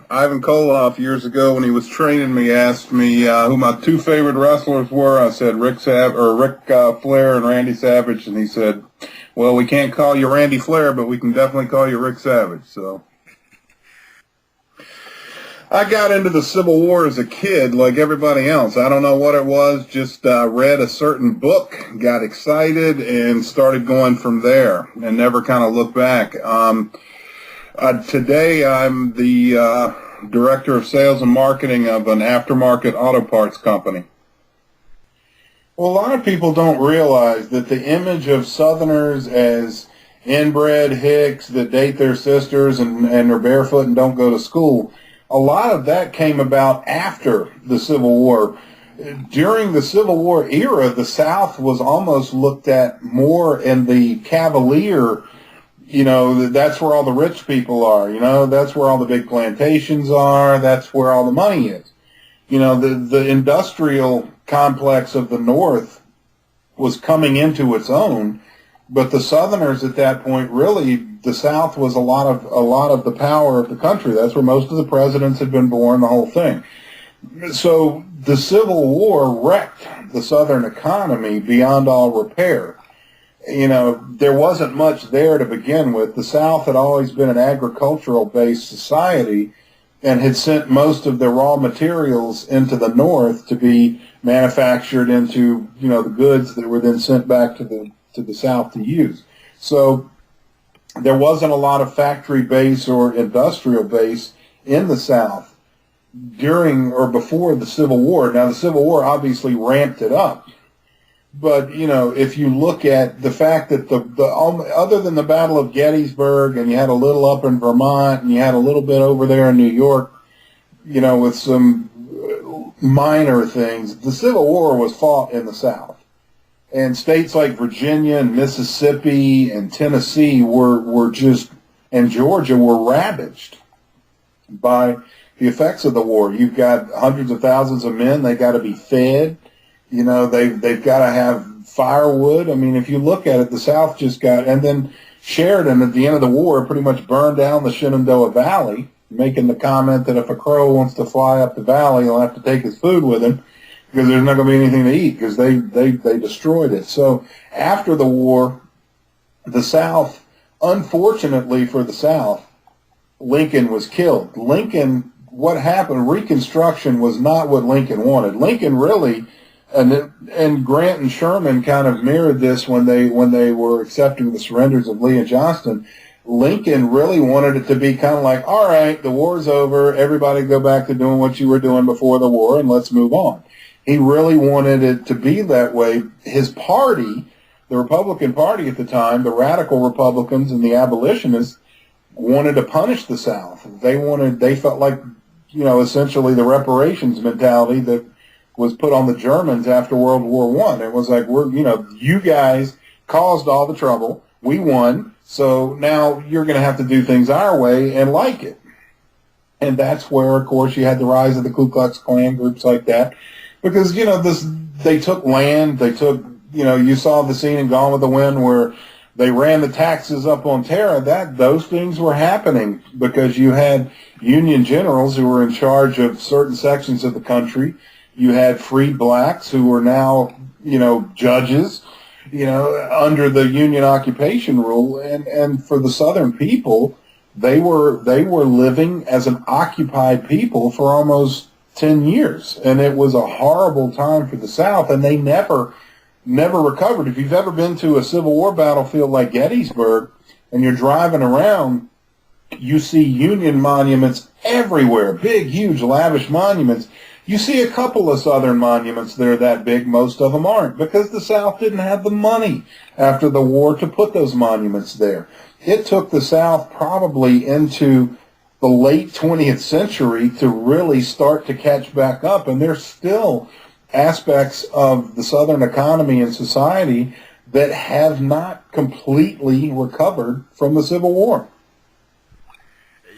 Ivan Koloff years ago when he was training me asked me who my two favorite wrestlers were. I said Ric Flair and Randy Savage, and he said, "Well, we can't call you Randy Flair, but we can definitely call you Ric Savage." So I got into the Civil War as a kid, like everybody else. I don't know what it was. Just read a certain book, got excited, and started going from there, and never kind of looked back. Today, I'm the director of sales and marketing of an aftermarket auto parts company. Well, a lot of people don't realize that the image of Southerners as inbred hicks that date their sisters and are barefoot and don't go to school, a lot of that came about after the Civil War. During the Civil War era, the South was almost looked at more in the cavalier. That's where all the rich people are. That's where all the big plantations are. That's where all the money is. The industrial complex of the North was coming into its own, but the Southerners at that point, really, the South was a lot of the power of the country. That's where most of the presidents had been born, the whole thing. So the Civil War wrecked the Southern economy beyond all repair. There wasn't much there to begin with. The South had always been an agricultural-based society and had sent most of their raw materials into the North to be manufactured into, the goods that were then sent back to the South to use. So there wasn't a lot of factory base or industrial base in the South during or before the Civil War. Now, the Civil War obviously ramped it up. But, if you look at the fact that other than the Battle of Gettysburg, and you had a little up in Vermont, and you had a little bit over there in New York, with some minor things, the Civil War was fought in the South. And states like Virginia and Mississippi and Tennessee and Georgia were ravaged by the effects of the war. You've got hundreds of thousands of men, they got to be fed. They've got to have firewood. I mean, if you look at it, the South and then Sheridan at the end of the war pretty much burned down the Shenandoah Valley, making the comment that if a crow wants to fly up the valley, he'll have to take his food with him because there's not going to be anything to eat because they destroyed it. So after the war, the South, unfortunately for the South, Lincoln was killed. What happened, Reconstruction was not what Lincoln wanted. Lincoln really... And Grant and Sherman kind of mirrored this when they were accepting the surrenders of Lee and Johnston. Lincoln really wanted it to be kind of like, all right, the war's over, everybody go back to doing what you were doing before the war, and let's move on. He really wanted it to be that way. His party, the Republican Party at the time, the radical Republicans and the abolitionists, wanted to punish the South. They felt like, essentially the reparations mentality that was put on the Germans after World War I. It was like, you guys caused all the trouble. We won. So now you're going to have to do things our way and like it. And that's where, of course, you had the rise of the Ku Klux Klan, groups like that. Because, they took land. They took, you saw the scene in Gone with the Wind where they ran the taxes up on Tara. Those things were happening because you had Union generals who were in charge of certain sections of the country. You had freed blacks who were now, judges, under the Union occupation rule. And for the Southern people, they were living as an occupied people for almost 10 years. And it was a horrible time for the South, and they never recovered. If you've ever been to a Civil War battlefield like Gettysburg and you're driving around, you see Union monuments everywhere, big, huge, lavish monuments. You see a couple of Southern monuments that are that big. Most of them aren't because the South didn't have the money after the war to put those monuments there. It took the South probably into the late 20th century to really start to catch back up, and there's still aspects of the Southern economy and society that have not completely recovered from the Civil War.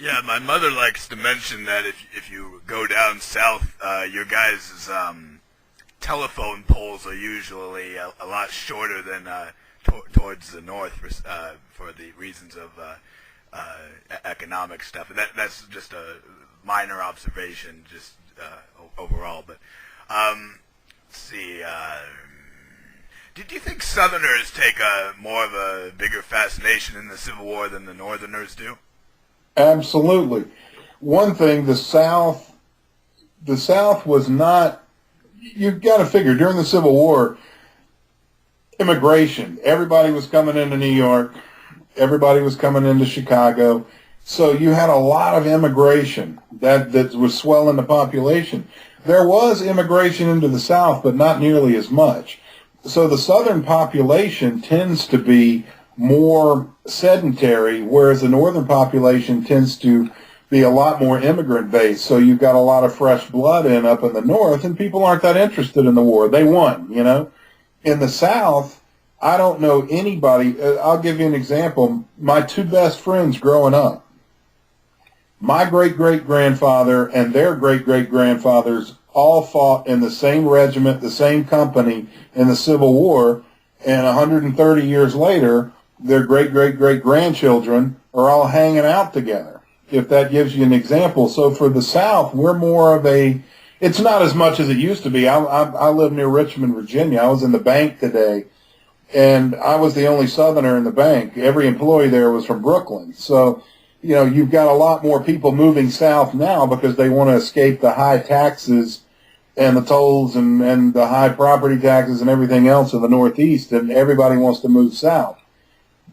Yeah, my mother likes to mention that if you go down south, your guys' telephone poles are usually a lot shorter than towards the north for the reasons of economic stuff. And that's just a minor observation, just overall. But let's see. Did you think Southerners take more of a bigger fascination in the Civil War than the Northerners do? Absolutely. One thing, the South was not. You've got to figure during the Civil War, immigration. Everybody was coming into New York. Everybody was coming into Chicago. So you had a lot of immigration that was swelling the population. There was immigration into the South, but not nearly as much. So the Southern population tends to be more sedentary, whereas the Northern population tends to be a lot more immigrant-based. So you've got a lot of fresh blood up in the North, and people aren't that interested in the war. They won, you know. In the South, I don't know anybody. I'll give you an example. My two best friends growing up, my great-great-grandfather and their great-great-grandfathers all fought in the same regiment, the same company in the Civil War, and 130 years later, their great-great-great-grandchildren are all hanging out together, if that gives you an example. So for the South, we're more of a, it's not as much as it used to be. I live near Richmond, Virginia. I was in the bank today, and I was the only Southerner in the bank. Every employee there was from Brooklyn. So, you know, you've got a lot more people moving south now because they want to escape the high taxes and the tolls and the high property taxes and everything else in the Northeast, and everybody wants to move south.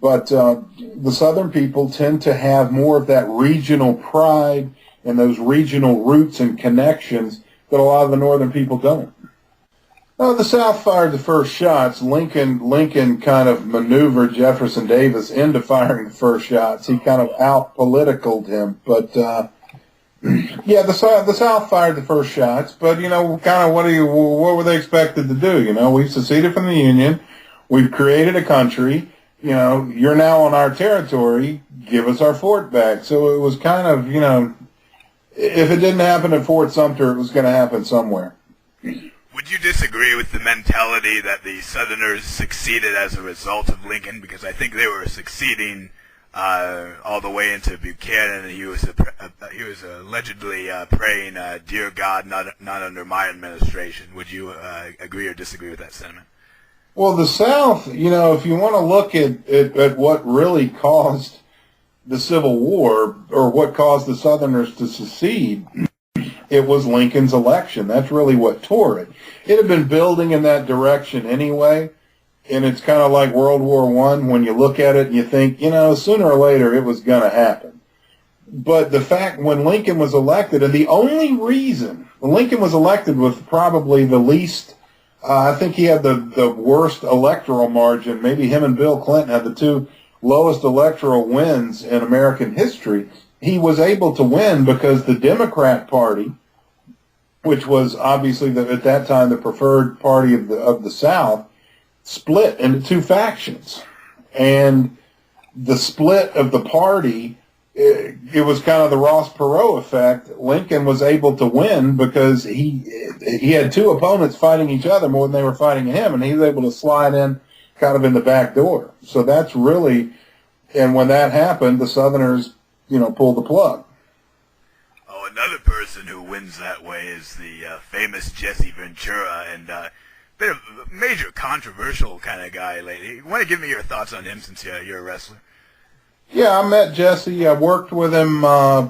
But the Southern people tend to have more of that regional pride and those regional roots and connections that a lot of the Northern people don't. The South fired the first shots. Lincoln kind of maneuvered Jefferson Davis into firing the first shots. He kind of out-politicaled him. But, yeah, the South fired the first shots. But, you know, kind of what were they expected to do? You know, we've seceded from the Union. We've created a country. You know, you're now on our territory. Give us our fort back. So it was kind of, you know, if it didn't happen at Fort Sumter, it was going to happen somewhere. Would you disagree with the mentality that the Southerners succeeded as a result of Lincoln? Because I think they were succeeding all the way into Buchanan. He was allegedly praying, "Dear God, not under my administration." Would you agree or disagree with that sentiment? Well, the South, you know, if you want to look at what really caused the Civil War or what caused the Southerners to secede, it was Lincoln's election. That's really what tore it. It had been building in that direction anyway, and it's kind of like World War I when you look at it and you think, you know, sooner or later it was going to happen. But the fact when Lincoln was elected, and the only reason Lincoln was elected with probably the least, I think he had the worst electoral margin. Maybe him and Bill Clinton had the two lowest electoral wins in American history. He was able to win because the Democrat Party, which was obviously at that time the preferred party of the South, split into two factions. And the split of the party, it was kind of the Ross Perot effect. Lincoln was able to win because he had two opponents fighting each other more than they were fighting him, and he was able to slide in kind of in the back door. So that's really, and when that happened, the Southerners, you know, pulled the plug. Oh, another person who wins that way is the famous Jesse Ventura, and bit of a major controversial kind of guy lately. You want to give me your thoughts on him since you're a wrestler? Yeah, I met Jesse. I worked with him, I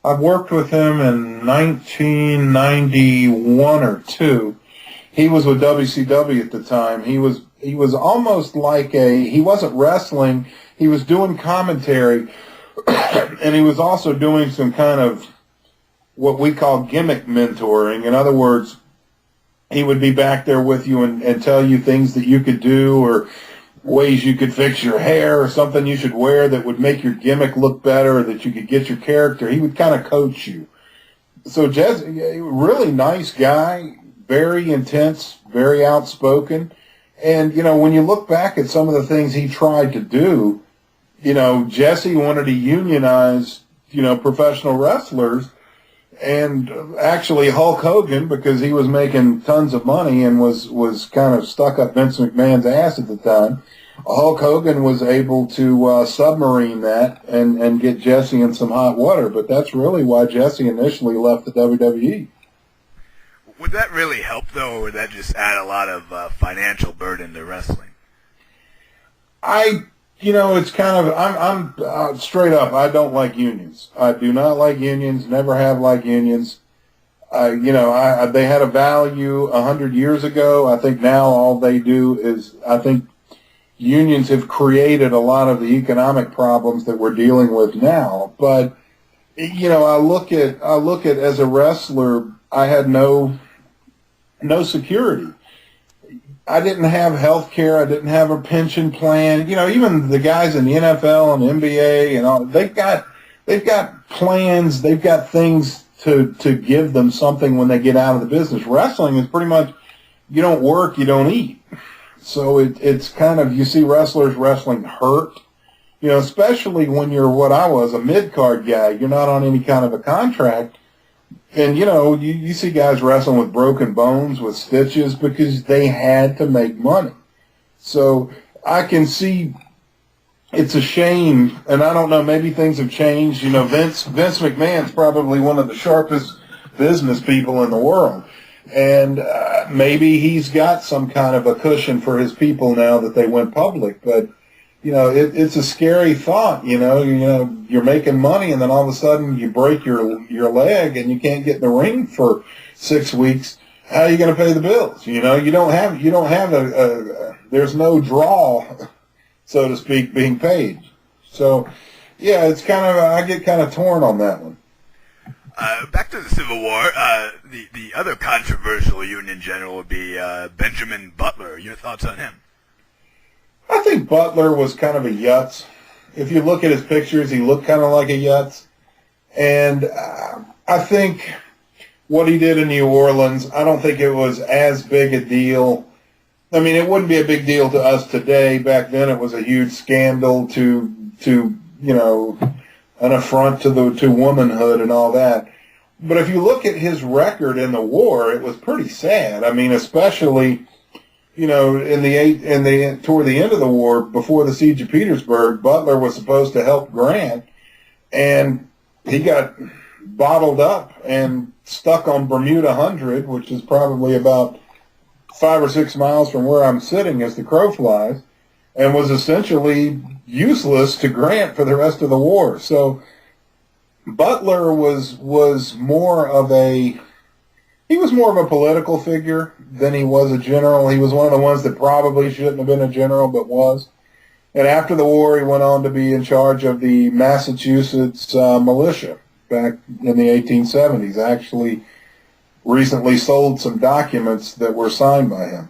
worked with him in 1991 or 2. He was with WCW at the time. He was almost like he wasn't wrestling, he was doing commentary, and he was also doing some kind of what we call gimmick mentoring. In other words, he would be back there with you and tell you things that you could do or ways you could fix your hair or something you should wear that would make your gimmick look better or that you could get your character. He would kind of coach you. So Jesse, really nice guy, very intense, very outspoken. And, you know, when you look back at some of the things he tried to do, you know, Jesse wanted to unionize, you know, professional wrestlers, and actually Hulk Hogan, because he was making tons of money and was kind of stuck up Vince McMahon's ass at the time, Hulk Hogan was able to submarine that and get Jesse in some hot water, but that's really why Jesse initially left the WWE. Would that really help, though, or would that just add a lot of financial burden to wrestling? It's kind of, I'm straight up, I don't like unions. I do not like unions, never have liked unions. They had a value 100 years ago. I think now all they do is, I think unions have created a lot of the economic problems that we're dealing with now. But, I look at as a wrestler, I had no security. I didn't have health care. I didn't have a pension plan. Even the guys in the NFL and NBA and all, they've got plans. They've got things to give them something when they get out of the business. Wrestling is pretty much, you don't work, you don't eat. So it's kind of, you see wrestlers wrestling hurt, especially when you're what I was, a mid-card guy. You're not on any kind of a contract. And, you see guys wrestling with broken bones, with stitches, because they had to make money. So I can see it's a shame, and I don't know, maybe things have changed. Vince McMahon's probably one of the sharpest business people in the world. And maybe he's got some kind of a cushion for his people now that they went public. But, it's a scary thought, you're making money and then all of a sudden you break your leg and you can't get in the ring for 6 weeks. How are you going to pay the bills? You don't have there's no draw, so to speak, being paid. So, yeah, it's kind of, I get kind of torn on that one. Back to the Civil War, the other controversial Union general would be Benjamin Butler. Your thoughts on him? I think Butler was kind of a yutz. If you look at his pictures, he looked kind of like a yutz. And I think what he did in New Orleans, I don't think it was as big a deal. I mean, it wouldn't be a big deal to us today. Back then, it was a huge scandal to an affront to womanhood and all that. But if you look at his record in the war, it was pretty sad. I mean, especially, toward the end of the war, before the siege of Petersburg, Butler was supposed to help Grant, and he got bottled up and stuck on Bermuda 100, which is probably about 5 or 6 miles from where I'm sitting as the crow flies, and was essentially useless to Grant for the rest of the war. So Butler was more of a political figure than he was a general. He was one of the ones that probably shouldn't have been a general, but was. And after the war, he went on to be in charge of the Massachusetts militia back in the 1870s. Actually, recently sold some documents that were signed by him.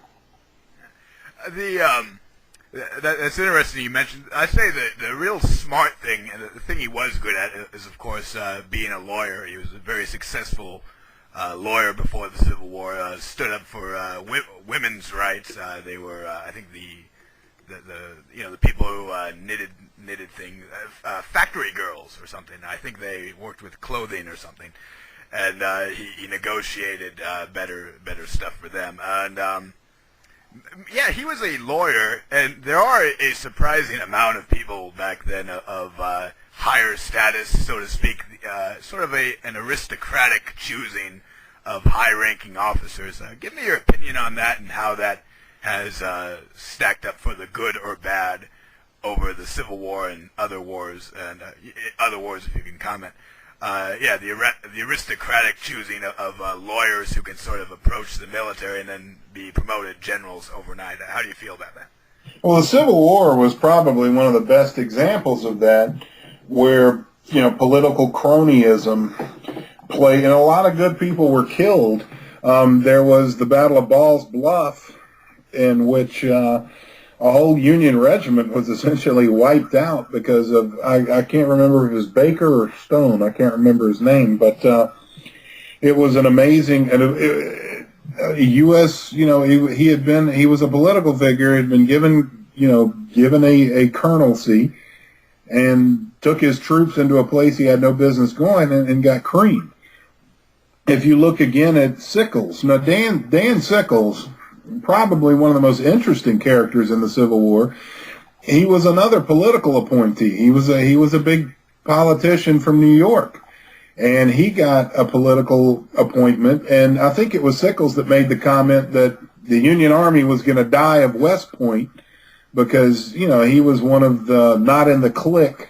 That's interesting you mentioned. I say the real smart thing, and the thing he was good at, is of course being a lawyer. He was a very successful lawyer before the Civil War. Stood up for women's rights. They were, I think, the people who knitted things, factory girls or something. I think they worked with clothing or something, and he negotiated better stuff for them. And yeah, he was a lawyer, and there are a surprising amount of people back then of higher status, so to speak, sort of an aristocratic choosing of high-ranking officers. Give me your opinion on that and how that has stacked up for the good or bad over the Civil War and other wars, if you can comment. Yeah, the aristocratic choosing of lawyers who can sort of approach the military and then be promoted generals overnight. How do you feel about that? Well, the Civil War was probably one of the best examples of that, where political cronyism played, and a lot of good people were killed. There was the Battle of Ball's Bluff, in which a whole Union regiment was essentially wiped out because of, I can't remember if it was Baker or Stone, I can't remember his name, but it was an amazing, U.S., he was a political figure, had been given a colonelcy, and took his troops into a place he had no business going and got creamed. If you look again at Sickles, now Dan Sickles, probably one of the most interesting characters in the Civil War. he was another political appointee. He was a big politician from New York, and he got a political appointment. And I think it was Sickles that made the comment that the Union Army was going to die of West Point because, you know, he was one of the not in the clique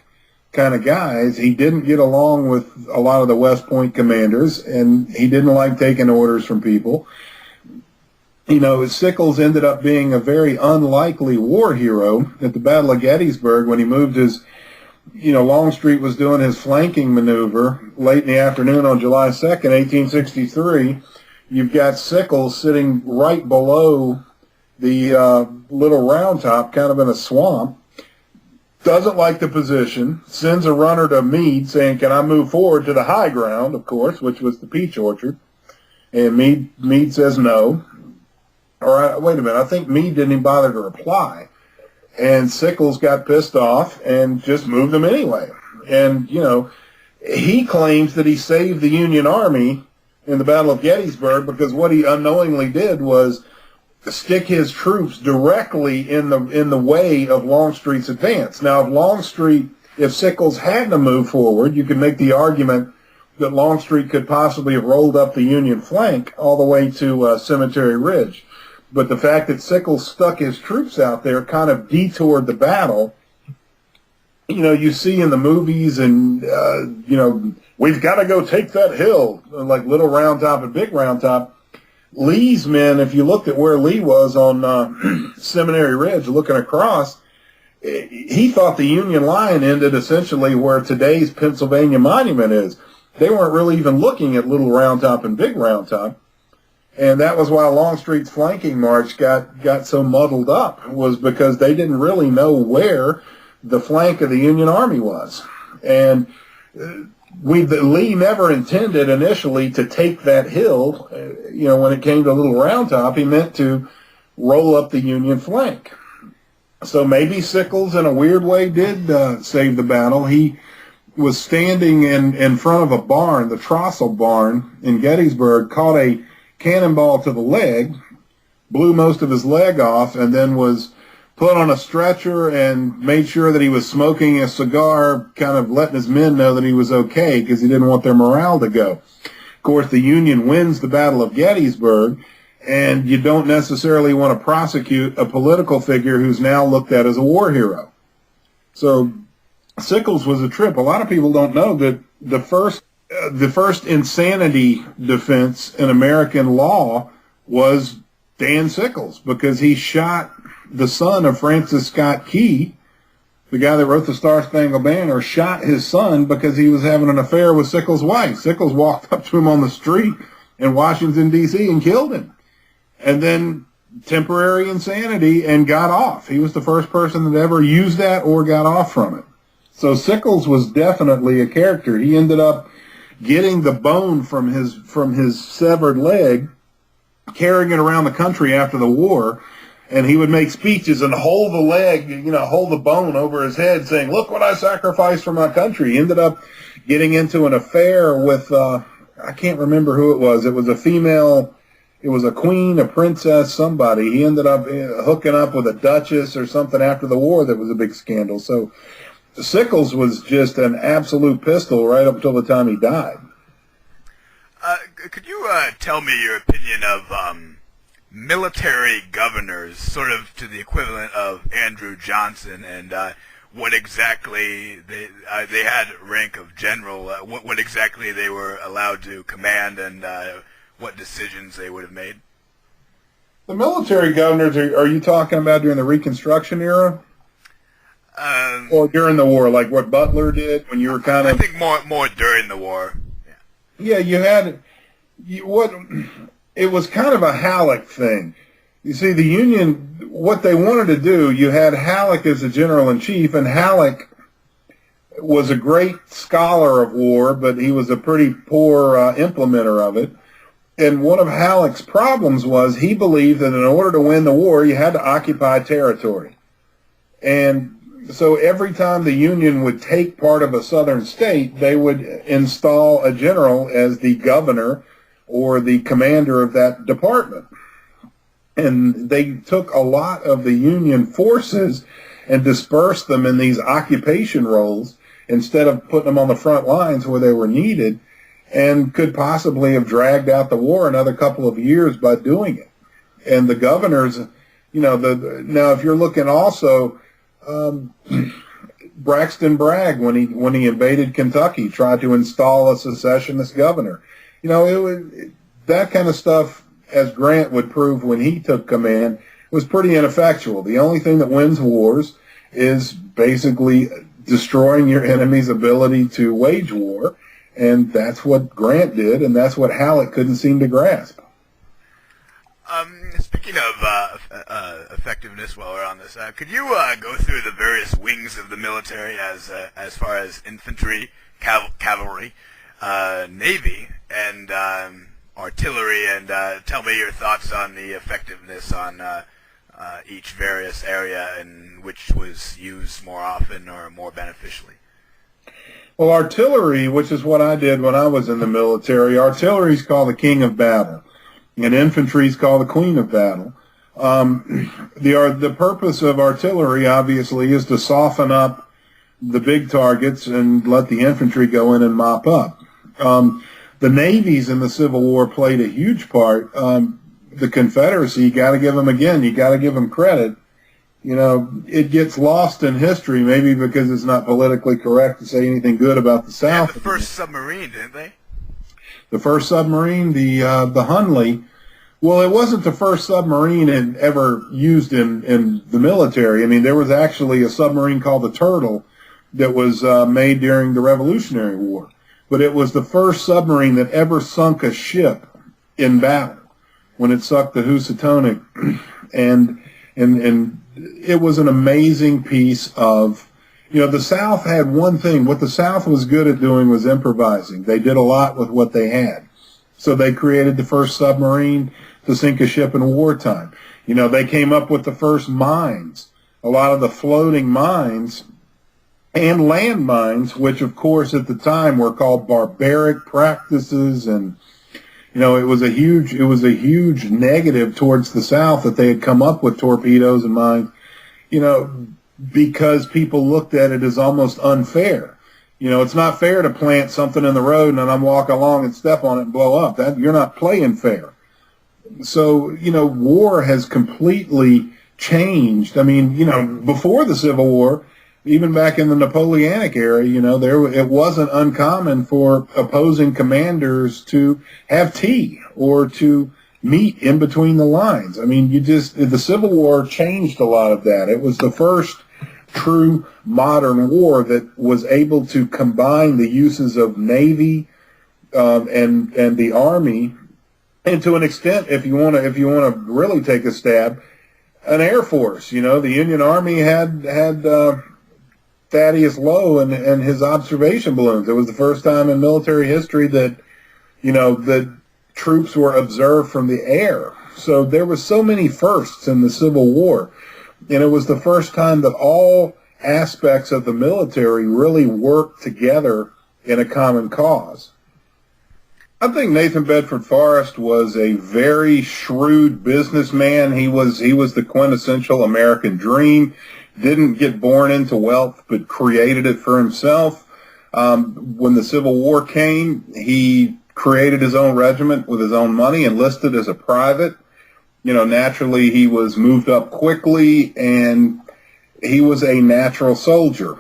kind of guys. He didn't get along with a lot of the West Point commanders, and he didn't like taking orders from people. You know, Sickles ended up being a very unlikely war hero at the Battle of Gettysburg when he moved his, you know, Longstreet was doing his flanking maneuver late in the afternoon on July 2nd, 1863. You've got Sickles sitting right below the Little Round Top, kind of in a swamp. Doesn't like the position, sends a runner to Meade saying, can I move forward to the high ground, of course, which was the peach orchard. And Meade says no. Or wait a minute, I think Meade didn't even bother to reply. And Sickles got pissed off and just moved them anyway. And, you know, he claims that he saved the Union Army in the Battle of Gettysburg because what he unknowingly did was stick his troops directly in the way of Longstreet's advance. Now, if Sickles hadn't moved forward, you could make the argument that Longstreet could possibly have rolled up the Union flank all the way to Cemetery Ridge. But the fact that Sickles stuck his troops out there kind of detoured the battle. You know, you see in the movies and, you know, we've got to go take that hill, like Little Round Top and Big Round Top. Lee's men, if you looked at where Lee was on Seminary Ridge looking across, he thought the Union line ended essentially where today's Pennsylvania Monument is. They weren't really even looking at Little Round Top and Big Round Top. And that was why Longstreet's flanking march got so muddled up, was because they didn't really know where the flank of the Union Army was. And Lee never intended initially to take that hill. You know, when it came to Little Round Top, he meant to roll up the Union flank. So maybe Sickles, in a weird way, did save the battle. He was standing in front of a barn, the Trossel barn in Gettysburg, caught a cannonball to the leg, blew most of his leg off, and then was put on a stretcher and made sure that he was smoking a cigar, kind of letting his men know that he was okay because he didn't want their morale to go. Of course, the Union wins the Battle of Gettysburg, and you don't necessarily want to prosecute a political figure who's now looked at as a war hero. So Sickles was a trip. A lot of people don't know that the first insanity defense in American law was Dan Sickles, because he shot the son of Francis Scott Key, the guy that wrote the Star-Spangled Banner, shot his son because he was having an affair with Sickles' wife. Sickles walked up to him on the street in Washington, D.C. and killed him. And then temporary insanity and got off. He was the first person that ever used that or got off from it. So Sickles was definitely a character. He ended up getting the bone from his severed leg, carrying it around the country after the war, and he would make speeches and hold the leg, you know, hold the bone over his head saying, look what I sacrificed for my country. He ended up getting into an affair with, I can't remember who it was. It was a female, it was a queen, a princess, somebody. He ended up hooking up with a duchess or something after the war that was a big scandal. So Sickles was just an absolute pistol right up until the time he died. Could you tell me your opinion of military governors, sort of to the equivalent of Andrew Johnson, and what exactly they had rank of general, what exactly they were allowed to command, and what decisions they would have made? The military governors, are you talking about during the Reconstruction era? Or during the war, like what Butler did when you were kind of... I think more during the war. Yeah, it was kind of a Halleck thing. You see, the Union, what they wanted to do, you had Halleck as the general-in-chief, and Halleck was a great scholar of war, but he was a pretty poor implementer of it. And one of Halleck's problems was he believed that in order to win the war, you had to occupy territory. And so every time the Union would take part of a southern state, they would install a general as the governor or the commander of that department. And they took a lot of the Union forces and dispersed them in these occupation roles instead of putting them on the front lines where they were needed, and could possibly have dragged out the war another couple of years by doing it. And the governors, now if you're looking also, Braxton Bragg, when he invaded Kentucky, tried to install a secessionist governor. That kind of stuff, as Grant would prove when he took command, was pretty ineffectual. The only thing that wins wars is basically destroying your enemy's ability to wage war, and that's what Grant did, and that's what Halleck couldn't seem to grasp. Speaking of effectiveness, while we're on this, could you go through the various wings of the military as far as infantry, cavalry, navy, and artillery, and tell me your thoughts on the effectiveness on each various area and which was used more often or more beneficially? Well, artillery, which is what I did when I was in the military, artillery is called the king of battle, and infantry is called the queen of battle. The purpose of artillery, obviously, is to soften up the big targets and let the infantry go in and mop up. The navies in the Civil War played a huge part. The Confederacy, you got to give them credit. It gets lost in history, maybe because it's not politically correct to say anything good about the South. The first submarine, didn't they? The first submarine, the Hunley. Well, it wasn't the first submarine ever used in the military. I mean, there was actually a submarine called the Turtle that was made during the Revolutionary War. But it was the first submarine that ever sunk a ship in battle when it sunk the Housatonic. And it was an amazing piece of, the South had one thing. What the South was good at doing was improvising. They did a lot with what they had. So they created the first submarine to sink a ship in wartime. They came up with the first mines, a lot of the floating mines and land mines, which of course at the time were called barbaric practices, and it was a huge negative towards the South that they had come up with torpedoes and mines, because people looked at it as almost unfair. It's not fair to plant something in the road and then I'm walking along and step on it and blow up. That you're not playing fair. So, war has completely changed. I mean, before the Civil War, even back in the Napoleonic era, it wasn't uncommon for opposing commanders to have tea or to meet in between the lines. I mean, the Civil War changed a lot of that. It was the first true modern war that was able to combine the uses of Navy and the Army, and to an extent, if you want to really take a stab, an Air Force. The Union Army had Thaddeus Lowe and his observation balloons. It was the first time in military history that that troops were observed from the air. So there were so many firsts in the Civil War. And it was the first time that all aspects of the military really worked together in a common cause. I think Nathan Bedford Forrest was a very shrewd businessman. He was the quintessential American dream. Didn't get born into wealth, but created it for himself. When the Civil War came, he created his own regiment with his own money, enlisted as a private. Naturally, he was moved up quickly, and he was a natural soldier.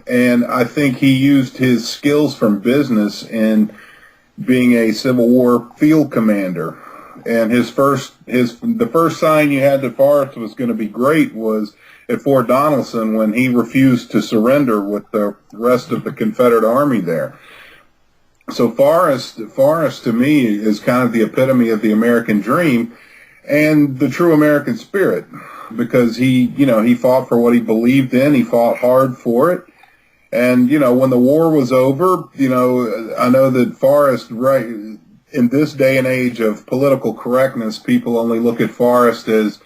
And I think he used his skills from business in being a Civil War field commander. And the first sign you had that Forrest was going to be great was at Fort Donelson when he refused to surrender with the rest of the Confederate Army there. So Forrest to me is kind of the epitome of the American dream and the true American spirit, because he fought for what he believed in. He fought hard for it. And, when the war was over, I know that Forrest, right, in this day and age of political correctness, people only look at Forrest as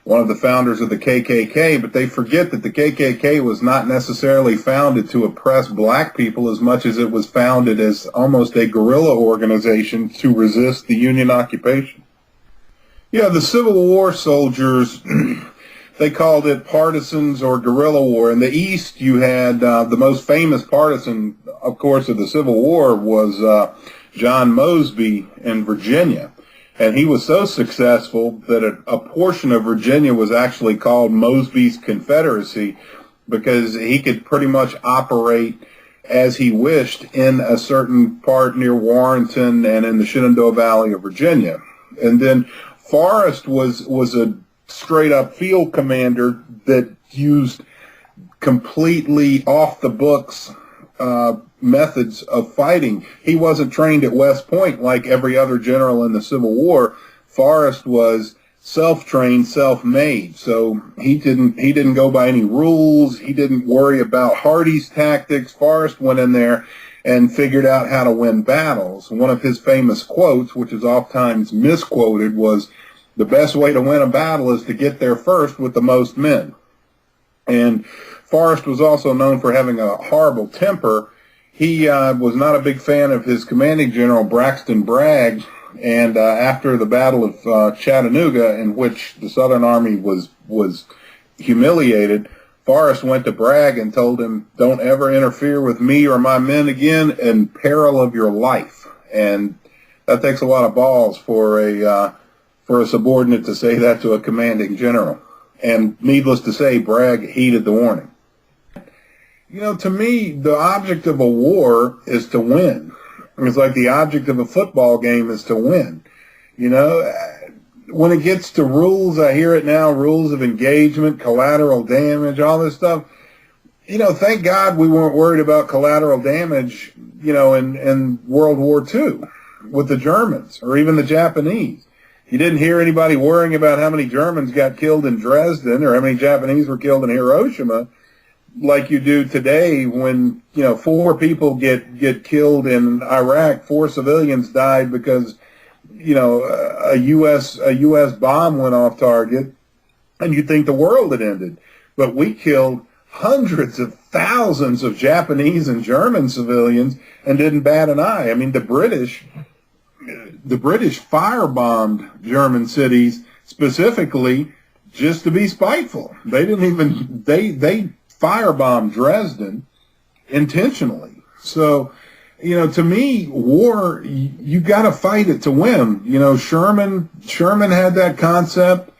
one of the founders of the KKK, but they forget that the KKK was not necessarily founded to oppress black people as much as it was founded as almost a guerrilla organization to resist the Union occupation. Yeah, the Civil War soldiers, they called it partisans or guerrilla war. In the East, you had the most famous partisan, of course, of the Civil War was John Mosby in Virginia. And he was so successful that a portion of Virginia was actually called Mosby's Confederacy because he could pretty much operate as he wished in a certain part near Warrenton and in the Shenandoah Valley of Virginia. And then Forrest was a straight-up field commander that used completely off-the-books methods of fighting. He wasn't trained at West Point like every other general in the Civil War. Forrest was self-trained, self-made. So he didn't go by any rules. He didn't worry about Hardee's tactics. Forrest went in there and figured out how to win battles. One of his famous quotes, which is oftentimes misquoted, was, "The best way to win a battle is to get there first with the most men." And Forrest was also known for having a horrible temper. He was not a big fan of his commanding general, Braxton Bragg, and after the Battle of Chattanooga, in which the Southern Army was humiliated, Forrest went to Bragg and told him, "Don't ever interfere with me or my men again in peril of your life." And that takes a lot of balls for a subordinate to say that to a commanding general. And needless to say, Bragg heeded the warning. You know, to me, the object of a war is to win. It's like the object of a football game is to win. You know, when it gets to rules, I hear it now, rules of engagement, collateral damage, all this stuff. You know, thank God we weren't worried about collateral damage, you know, in World War II with the Germans or even the Japanese. You didn't hear anybody worrying about how many Germans got killed in Dresden or how many Japanese were killed in Hiroshima like you do today when, you know, 4 people get killed in Iraq, 4 civilians died because, you know, a U.S. bomb went off target, and you'd think the world had ended. But we killed hundreds of thousands of Japanese and German civilians and didn't bat an eye. I mean, the British firebombed German cities specifically just to be spiteful. They didn't even, they firebombed Dresden intentionally. So, you know, to me, war, you got to fight it to win. You know, Sherman had that concept,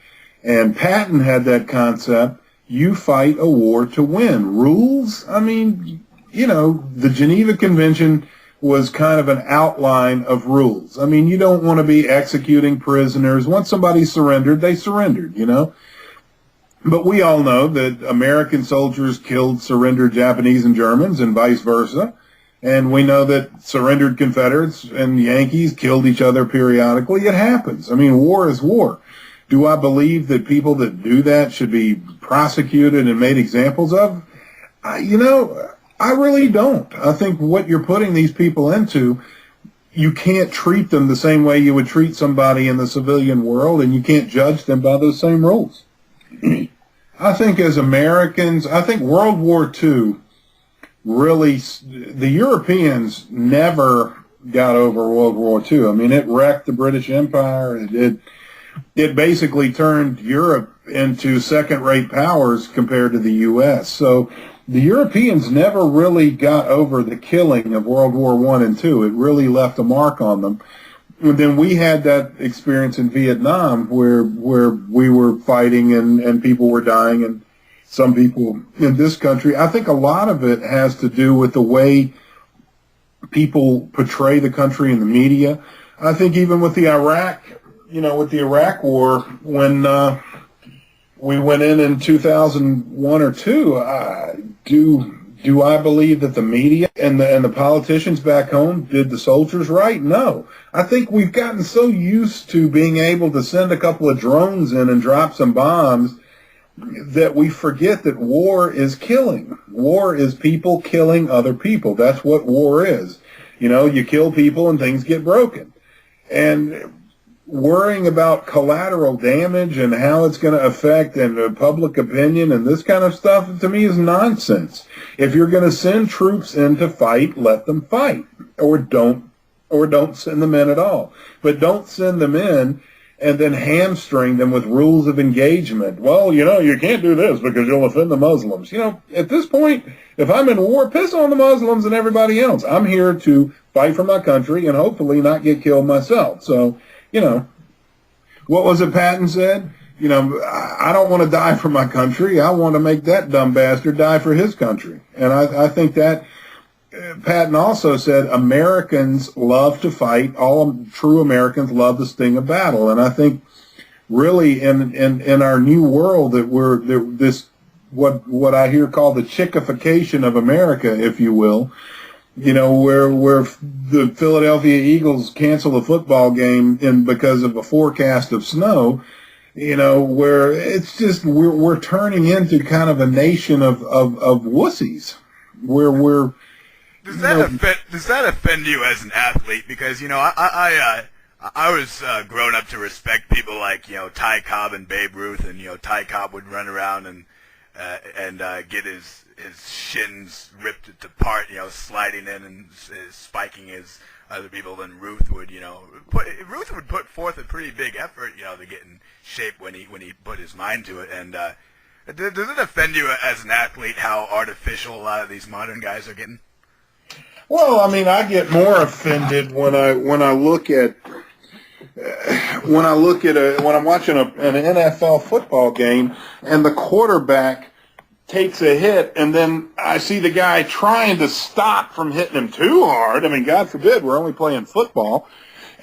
and Patton had that concept. You fight a war to win. Rules, I mean, you know, the Geneva Convention was kind of an outline of rules. I mean, you don't want to be executing prisoners. Once somebody surrendered, they surrendered, you know. But we all know that American soldiers killed surrendered Japanese and Germans and vice versa. And we know that surrendered Confederates and Yankees killed each other periodically. It happens. I mean, war is war. Do I believe that people that do that should be prosecuted and made examples of? You know, I really don't. I think what you're putting these people into, you can't treat them the same way you would treat somebody in the civilian world, and you can't judge them by those same rules. I think as Americans, I think World War II really, the Europeans never got over World War II. I mean, it wrecked the British Empire. It basically turned Europe into second-rate powers compared to the U.S. So the Europeans never really got over the killing of World War I and II. It really left a mark on them. And then we had that experience in Vietnam where we were fighting and people were dying, and some people in this country. I think a lot of it has to do with the way people portray the country in the media. I think even with the Iraq, you know, with the Iraq War, when we went in 2001 or 2, do I believe that the media and the politicians back home did the soldiers right? No. I think we've gotten so used to being able to send a couple of drones in and drop some bombs that we forget that war is killing. War is people killing other people. That's what war is. You know, you kill people and things get broken. And worrying about collateral damage and how it's going to affect and public opinion and this kind of stuff, to me, is nonsense. If you're going to send troops in to fight, let them fight, or don't send them in at all. But don't send them in and then hamstring them with rules of engagement. Well, you can't do this because you'll offend the Muslims. At this point, if I'm in war, piss on the Muslims and everybody else. I'm here to fight for my country and hopefully not get killed myself. So, what was it Patton said? I don't want to die for my country. I want to make that dumb bastard die for his country. And I think that Patton also said Americans love to fight. All true Americans love the sting of battle. And I think really in our new world that what I hear called the chickification of America, if you will, where the Philadelphia Eagles cancel a football game because of a forecast of snow, where it's just we're turning into kind of a nation of wussies, where we're. Does that offend you as an athlete? Because I was grown up to respect people like Ty Cobb and Babe Ruth, and Ty Cobb would run around and get his shins ripped apart, sliding in and spiking his other people. Than Ruth would, Ruth would put forth a pretty big effort, to get in shape when he put his mind to it. And does it offend you as an athlete how artificial a lot of these modern guys are getting? Well, I get more offended when I'm watching an NFL football game and the quarterback takes a hit and then I see the guy trying to stop from hitting him too hard. God forbid, we're only playing football.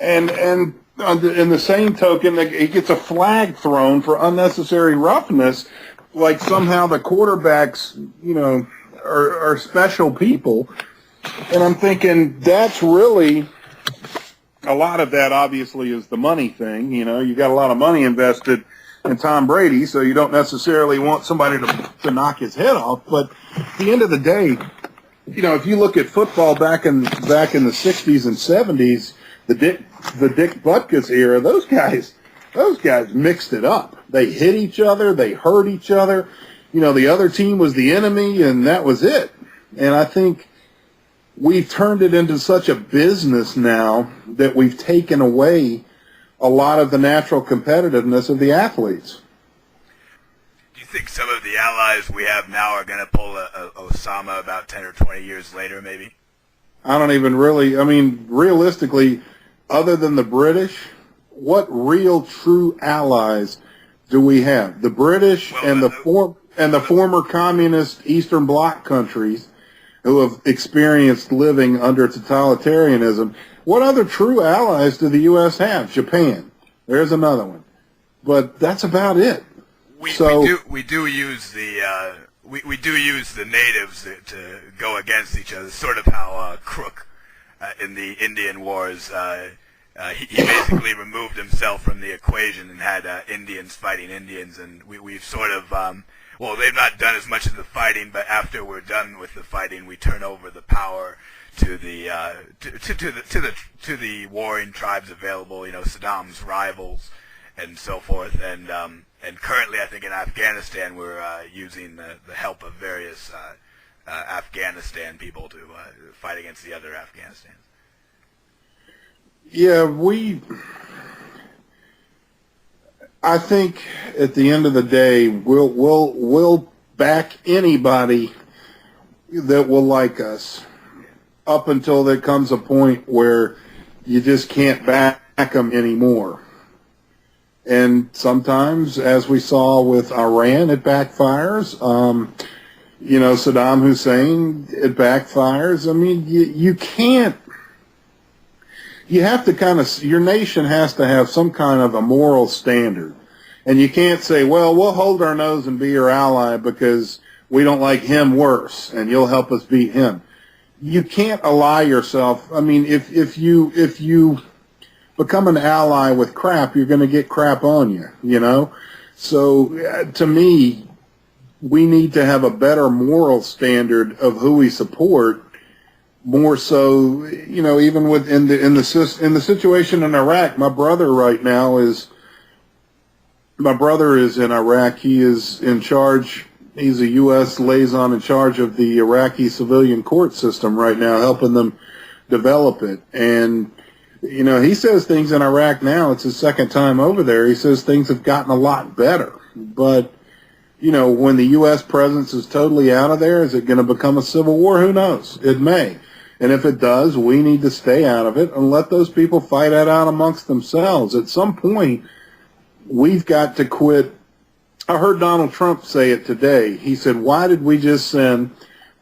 And in the same token, he gets a flag thrown for unnecessary roughness, like somehow the quarterbacks, are special people. And I'm thinking that's really, a lot of that obviously is the money thing. You got a lot of money invested in Tom Brady, so you don't necessarily want somebody to knock his head off. But at the end of the day, if you look at football back in the 60s and 70s, the Dick Butkus era, those guys mixed it up. They hit each other, they hurt each other. The other team was the enemy, and that was it. And I think we've turned it into such a business now that we've taken away a lot of the natural competitiveness of the athletes. Do you think some of the allies we have now are going to pull a Osama about 10 or 20 years later, maybe? I don't even really, realistically, other than the British, what real true allies do we have? The British and the former communist Eastern Bloc countries who have experienced living under totalitarianism. What other true allies do the U.S. have? Japan. There's another one. But that's about it. We do use the natives to go against each other, sort of how Crook in the Indian Wars, he basically removed himself from the equation and had Indians fighting Indians, and we've sort of they've not done as much of the fighting, but after we're done with the fighting, we turn over the power to the warring tribes available, Saddam's rivals and so forth. And currently, I think in Afghanistan, we're using the help of various Afghanistan people to fight against the other Afghanistans. Yeah, I think at the end of the day, we'll back anybody that will like us up until there comes a point where you just can't back them anymore. And sometimes, as we saw with Iran, it backfires. Saddam Hussein, it backfires. You can't. You have to your nation has to have some kind of a moral standard. And you can't say, well, we'll hold our nose and be your ally because we don't like him worse, and you'll help us beat him. You can't ally yourself. If you become an ally with crap, you're going to get crap on you, So to me, we need to have a better moral standard of who we support. More so, even in the situation in Iraq, my brother is in Iraq. He is in charge. He's a U.S. liaison in charge of the Iraqi civilian court system right now, helping them develop it. And He says things in Iraq now, it's his second time over there. He says things have gotten a lot better. But, when the U.S. presence is totally out of there, is it going to become a civil war? Who knows? It may. And if it does, we need to stay out of it and let those people fight it out amongst themselves. At some point, we've got to quit. I heard Donald Trump say it today. He said, why did we just send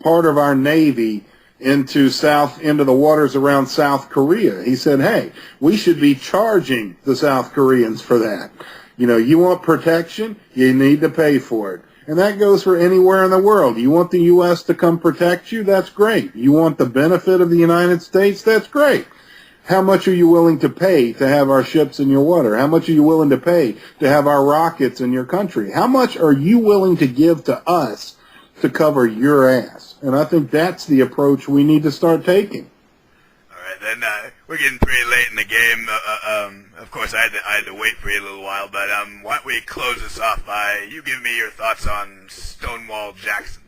part of our Navy into the waters around South Korea? He said, hey, we should be charging the South Koreans for that. You want protection, you need to pay for it. And that goes for anywhere in the world. You want the U.S. to come protect you? That's great. You want the benefit of the United States? That's great. How much are you willing to pay to have our ships in your water? How much are you willing to pay to have our rockets in your country? How much are you willing to give to us to cover your ass? And I think that's the approach we need to start taking. All right, then we're getting pretty late in the game. Of course, I had to wait for you a little while, but why don't we close this off by you giving me your thoughts on Stonewall Jackson?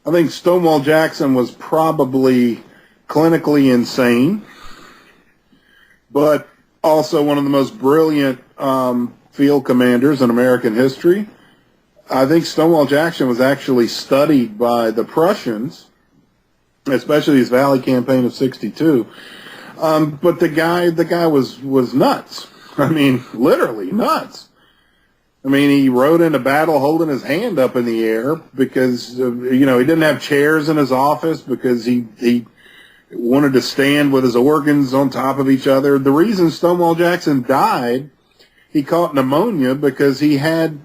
I think Stonewall Jackson was probably clinically insane, but also one of the most brilliant field commanders in American history. I think Stonewall Jackson was actually studied by the Prussians, especially his Valley Campaign of '62. But the guy was nuts. I mean, literally nuts. I mean, he rode into battle holding his hand up in the air because, he didn't have chairs in his office because he wanted to stand with his organs on top of each other. The reason Stonewall Jackson died, he caught pneumonia because he had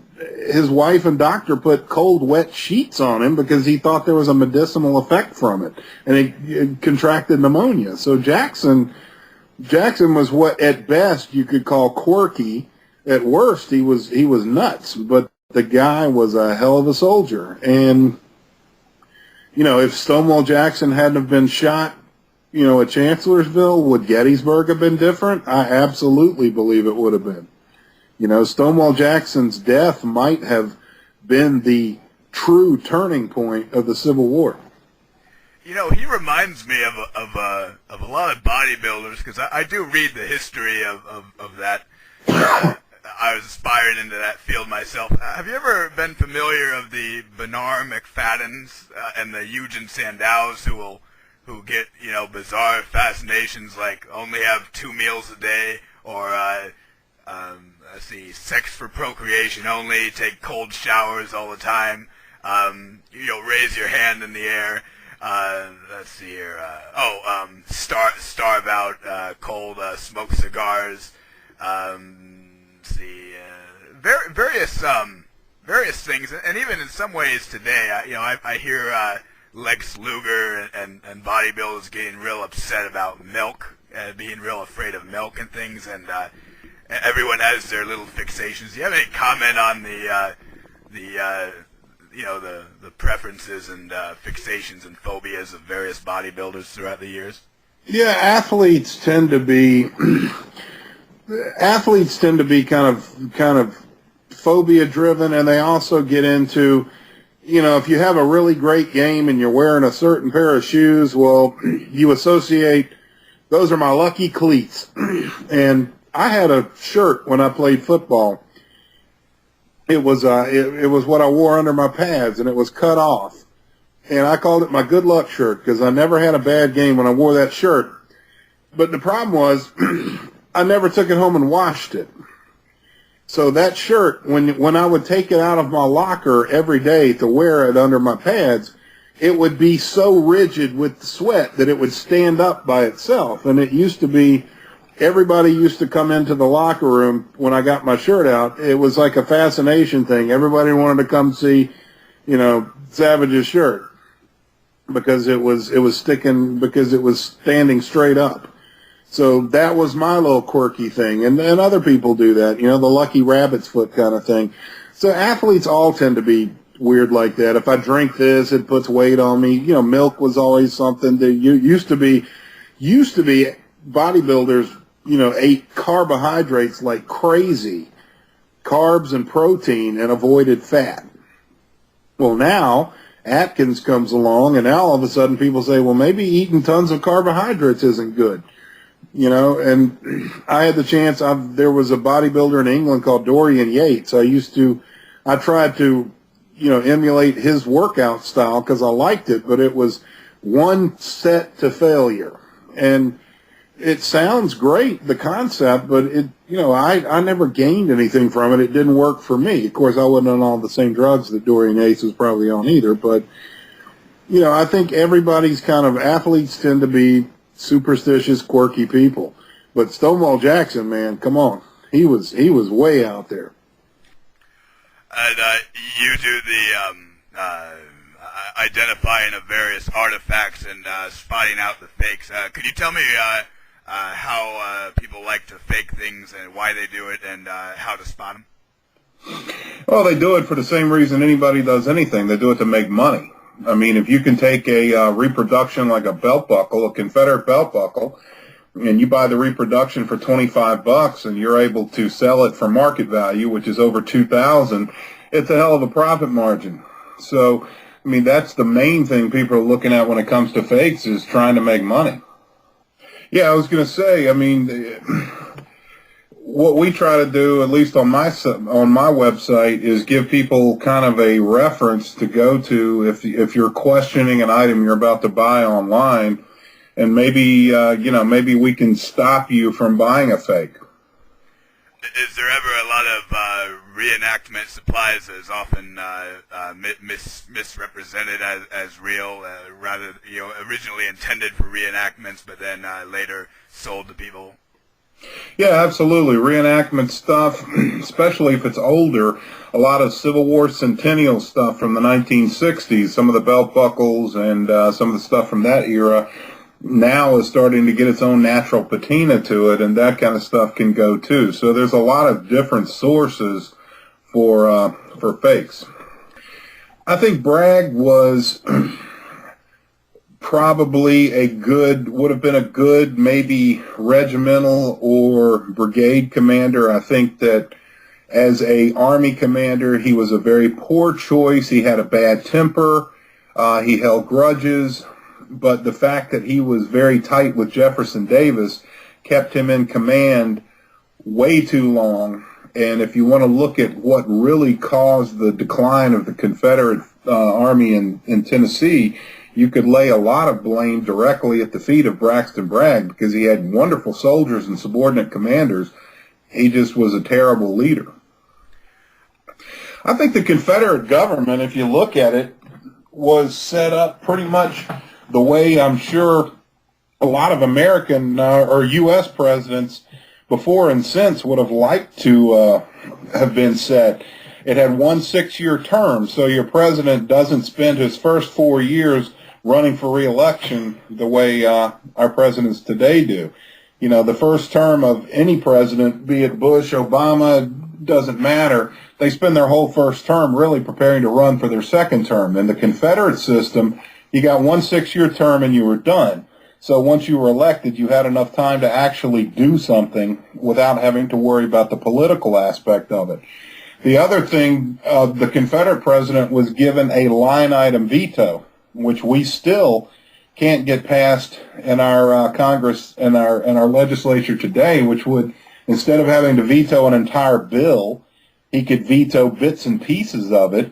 his wife and doctor put cold, wet sheets on him because he thought there was a medicinal effect from it, and he contracted pneumonia. So Jackson was what at best you could call quirky. At worst, he was nuts. But the guy was a hell of a soldier. And if Stonewall Jackson hadn't have been shot, at Chancellorsville, would Gettysburg have been different? I absolutely believe it would have been. Stonewall Jackson's death might have been the true turning point of the Civil War. He reminds me of a lot of bodybuilders because I do read the history of that. I was aspiring into that field myself. Have you ever been familiar of the Bernard McFadden's and the Eugen Sandows who get bizarre fascinations like only have 2 meals a day or let's see, sex for procreation only, take cold showers all the time, raise your hand in the air, let's see here, starve out cold, smoke cigars, see, various things, and even in some ways today, I hear Lex Luger and bodybuilders getting real upset about milk, being real afraid of milk and things, and everyone has their little fixations. Do you have any comment on the preferences and fixations and phobias of various bodybuilders throughout the years? Yeah, athletes tend to be kind of phobia driven, and they also get into, if you have a really great game and you're wearing a certain pair of shoes, well, you associate those are my lucky cleats. And I had a shirt when I played football. It was what I wore under my pads, and it was cut off. And I called it my good luck shirt because I never had a bad game when I wore that shirt. But the problem was I never took it home and washed it. So that shirt, when I would take it out of my locker every day to wear it under my pads, it would be so rigid with the sweat that it would stand up by itself. And it used to be, everybody used to come into the locker room when I got my shirt out. It was like a fascination thing. Everybody wanted to come see, Savage's shirt because it was sticking, because it was standing straight up. So that was my little quirky thing. And other people do that, the lucky rabbit's foot kind of thing. So athletes all tend to be weird like that. If I drink this, it puts weight on me. Milk was always something that used to be bodybuilders, ate carbohydrates like crazy, carbs and protein, and avoided fat. Well, now Atkins comes along, and now all of a sudden people say, well, maybe eating tons of carbohydrates isn't good. And I had the chance. There was a bodybuilder in England called Dorian Yates. I tried to, emulate his workout style because I liked it, but it was one set to failure. And it sounds great, the concept, but I never gained anything from it. It didn't work for me. Of course, I wasn't on all the same drugs that Dorian Yates was probably on either, but, I think everybody's athletes tend to be superstitious, quirky people. But Stonewall Jackson, man, come on. He was way out there. And you do the identifying of various artifacts and spotting out the fakes. Could you tell me how people like to fake things and why they do it and how to spot them? Well, they do it for the same reason anybody does anything. They do it to make money. I mean, if you can take a reproduction like a belt buckle, a Confederate belt buckle, and you buy the reproduction for $25 and you're able to sell it for market value, which is over $2,000, it's a hell of a profit margin. So, I mean, that's the main thing people are looking at when it comes to fakes, is trying to make money. Yeah, I was going to say, I mean, what we try to do, at least on my website, is give people kind of a reference to go to if you're questioning an item you're about to buy online, and maybe maybe we can stop you from buying a fake. Is there ever a lot of reenactment supplies as often misrepresented as real, rather originally intended for reenactments, but then later sold to people? Yeah, absolutely. Reenactment stuff, especially if it's older, a lot of Civil War centennial stuff from the 1960s, some of the belt buckles and some of the stuff from that era now is starting to get its own natural patina to it, and that kind of stuff can go too. So there's a lot of different sources for fakes. I think Bragg was probably would have been a good maybe regimental or brigade commander. I think that as a Army commander, he was a very poor choice. He had a bad temper. He held grudges. But the fact that he was very tight with Jefferson Davis kept him in command way too long. And if you want to look at what really caused the decline of the Confederate Army in Tennessee, you could lay a lot of blame directly at the feet of Braxton Bragg, because he had wonderful soldiers and subordinate commanders. He just was a terrible leader. I think the Confederate government, if you look at it, was set up pretty much the way I'm sure a lot of American or U.S. presidents before and since would have liked to have been set. It had 1 6-year term, so your president doesn't spend his first 4 years running for re-election the way our presidents today do. The first term of any president, be it Bush, Obama, doesn't matter. They spend their whole first term really preparing to run for their second term. In the Confederate system, you got 1 6-year term and you were done. So once you were elected, you had enough time to actually do something without having to worry about the political aspect of it. The other thing, the Confederate president was given a line item veto, which we still can't get passed in our Congress and our legislature today, which would, instead of having to veto an entire bill, he could veto bits and pieces of it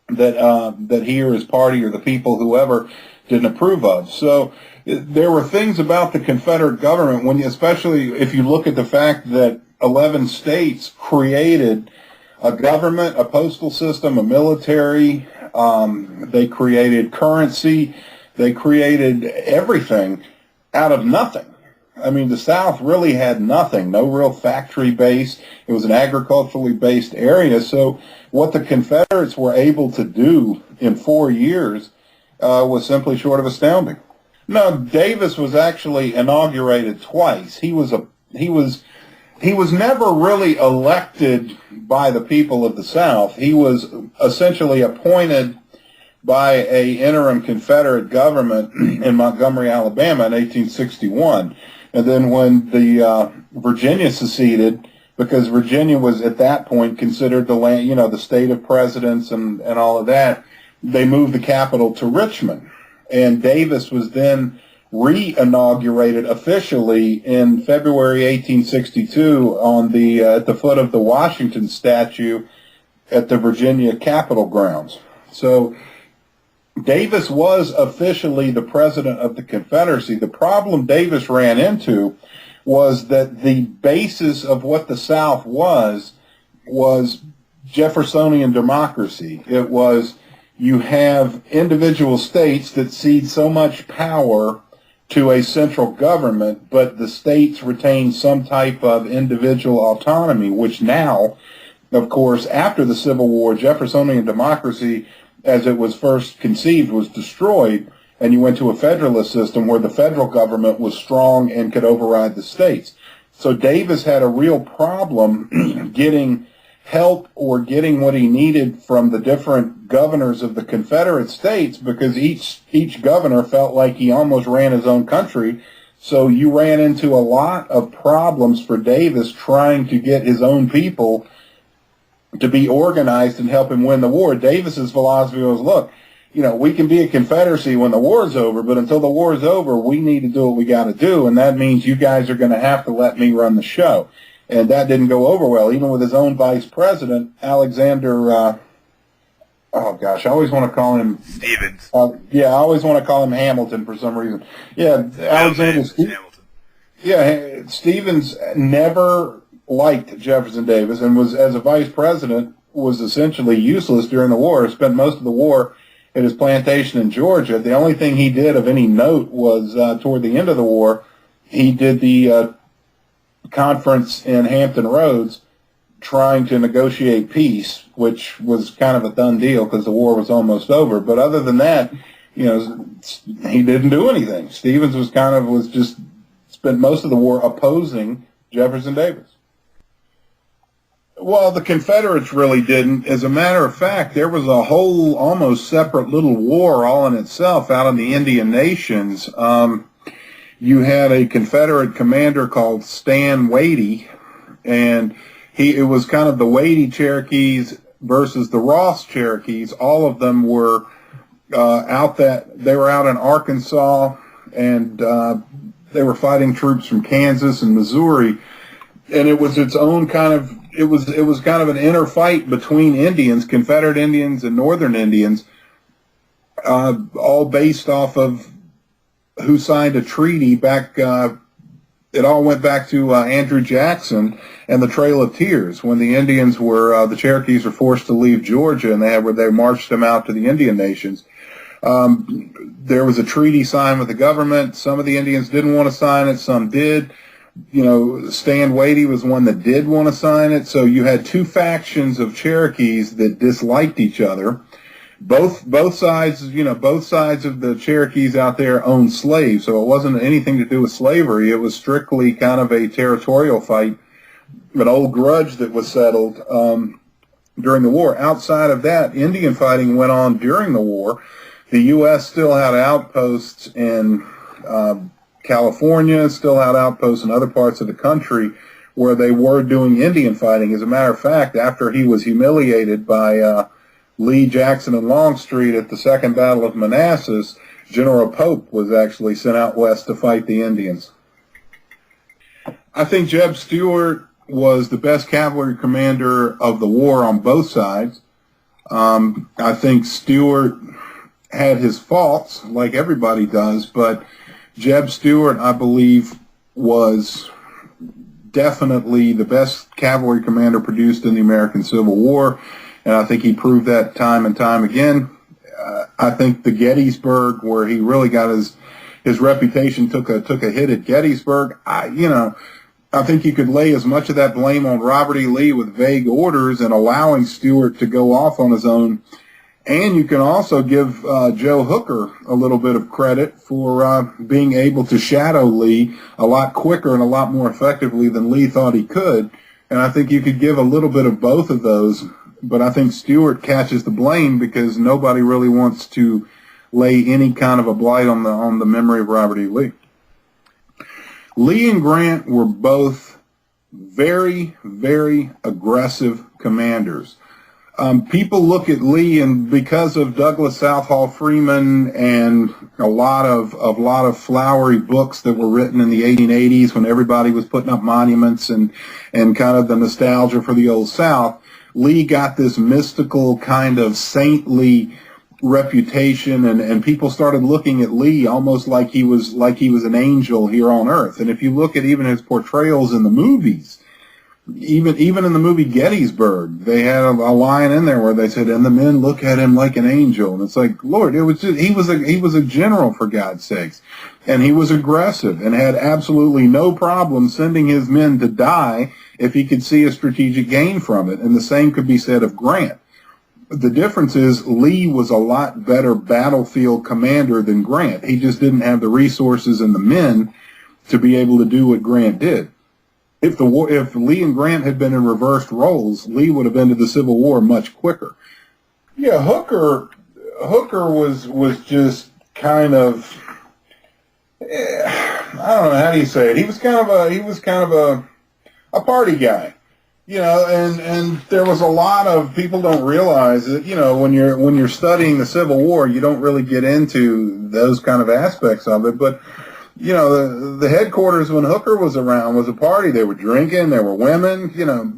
that he or his party or the people, whoever, didn't approve of. So there were things about the Confederate government, especially if you look at the fact that 11 states created a government, a postal system, a military, they created currency, they created everything out of nothing. I mean, the South really had nothing, no real factory base. It was an agriculturally based area. So what the Confederates were able to do in 4 years was simply short of astounding. No, Davis was actually inaugurated twice. He was never really elected by the people of the South. He was essentially appointed by a interim Confederate government in Montgomery, Alabama in 1861. And then when the Virginia seceded, because Virginia was at that point considered the land, the state of presidents and all of that, they moved the capital to Richmond. And Davis was then re-inaugurated officially in February 1862 on the at the foot of the Washington statue at the Virginia Capitol grounds. So Davis was officially the president of the Confederacy. The problem Davis ran into was that the basis of what the South was Jeffersonian democracy. It was, you have individual states that cede so much power to a central government, but the states retain some type of individual autonomy, which now, of course, after the Civil War, Jeffersonian democracy, as it was first conceived, was destroyed, and you went to a federalist system where the federal government was strong and could override the states. So Davis had a real problem getting help or getting what he needed from the different governors of the Confederate States, because each governor felt like he almost ran his own country. So you ran into a lot of problems for Davis trying to get his own people to be organized and help him win the war. Davis's philosophy was, look, we can be a confederacy when the war's over, but until the war's over, we need to do what we got to do, and that means you guys are going to have to let me run the show. And that didn't go over well, even with his own vice president, Alexander, I always want to call him Stevens. I always want to call him Hamilton for some reason. Yeah, Alexander Hamilton. Yeah, Stevens never liked Jefferson Davis and was, as a vice president, was essentially useless during the war. Spent most of the war at his plantation in Georgia. The only thing he did of any note was toward the end of the war, he did the conference in Hampton Roads trying to negotiate peace, which was kind of a done deal because the war was almost over. But other than that, he didn't do anything. Stevens was just spent most of the war opposing Jefferson Davis. Well, the Confederates really didn't. As a matter of fact, there was a whole almost separate little war all in itself out in the Indian Nations. You had a Confederate commander called Stan Wadey, and it was kind of the Wadey Cherokees versus the Ross Cherokees. All of them were they were out in Arkansas, and they were fighting troops from Kansas and Missouri, and it was its own kind of it was kind of an inner fight between Indians, Confederate Indians and Northern Indians, all based off of who signed a treaty back. It all went back to Andrew Jackson and the Trail of Tears, when the Indians were the Cherokees were forced to leave Georgia, and they marched them out to the Indian Nations. There was a treaty signed with the government. Some of the Indians didn't want to sign it, some did. Stan Wadey was one that did want to sign it. So you had two factions of Cherokees that disliked each other. Both sides of the Cherokees out there owned slaves, so it wasn't anything to do with slavery. It was strictly kind of a territorial fight, an old grudge that was settled during the war. Outside of that, Indian fighting went on during the war. The U.S. still had outposts in California, still had outposts in other parts of the country where they were doing Indian fighting. As a matter of fact, after he was humiliated by Lee, Jackson, and Longstreet at the Second Battle of Manassas, General Pope was actually sent out west to fight the Indians. I think Jeb Stuart was the best cavalry commander of the war on both sides. I think Stuart had his faults, like everybody does, but Jeb Stuart, I believe, was definitely the best cavalry commander produced in the American Civil War, and I think he proved that time and time again. I think the Gettysburg, where he really got his reputation took a hit at Gettysburg. I think you could lay as much of that blame on Robert E. Lee with vague orders and allowing Stuart to go off on his own. And you can also give Joe Hooker a little bit of credit for being able to shadow Lee a lot quicker and a lot more effectively than Lee thought he could. And I think you could give a little bit of both of those. But I think Stuart catches the blame because nobody really wants to lay any kind of a blight on the memory of Robert E. Lee. Lee and Grant were both very, very aggressive commanders. People look at Lee, and because of Douglas Southall Freeman and a lot of flowery books that were written in the 1880s when everybody was putting up monuments and kind of the nostalgia for the Old South, Lee got this mystical kind of saintly reputation, and people started looking at Lee almost like he was an angel here on earth. And if you look at even his portrayals in the movies, even in the movie Gettysburg, they had a line in there where they said, "And the men look at him like an angel." And it's like, Lord, it was just, he was a general, for God's sakes, and he was aggressive and had absolutely no problem sending his men to die if he could see a strategic gain from it. And the same could be said of Grant. The difference is Lee was a lot better battlefield commander than Grant. He just didn't have the resources and the men to be able to do what Grant did. If Lee and Grant had been in reversed roles, Lee would have ended the Civil War much quicker. Yeah, Hooker was just kind of, I don't know, how do you say it? He was kind of a party guy. You know, and there was a lot of people don't realize that, you know, when you're studying the Civil War, you don't really get into those kind of aspects of it. But, you know, the headquarters when Hooker was around was a party. They were drinking, there were women, you know,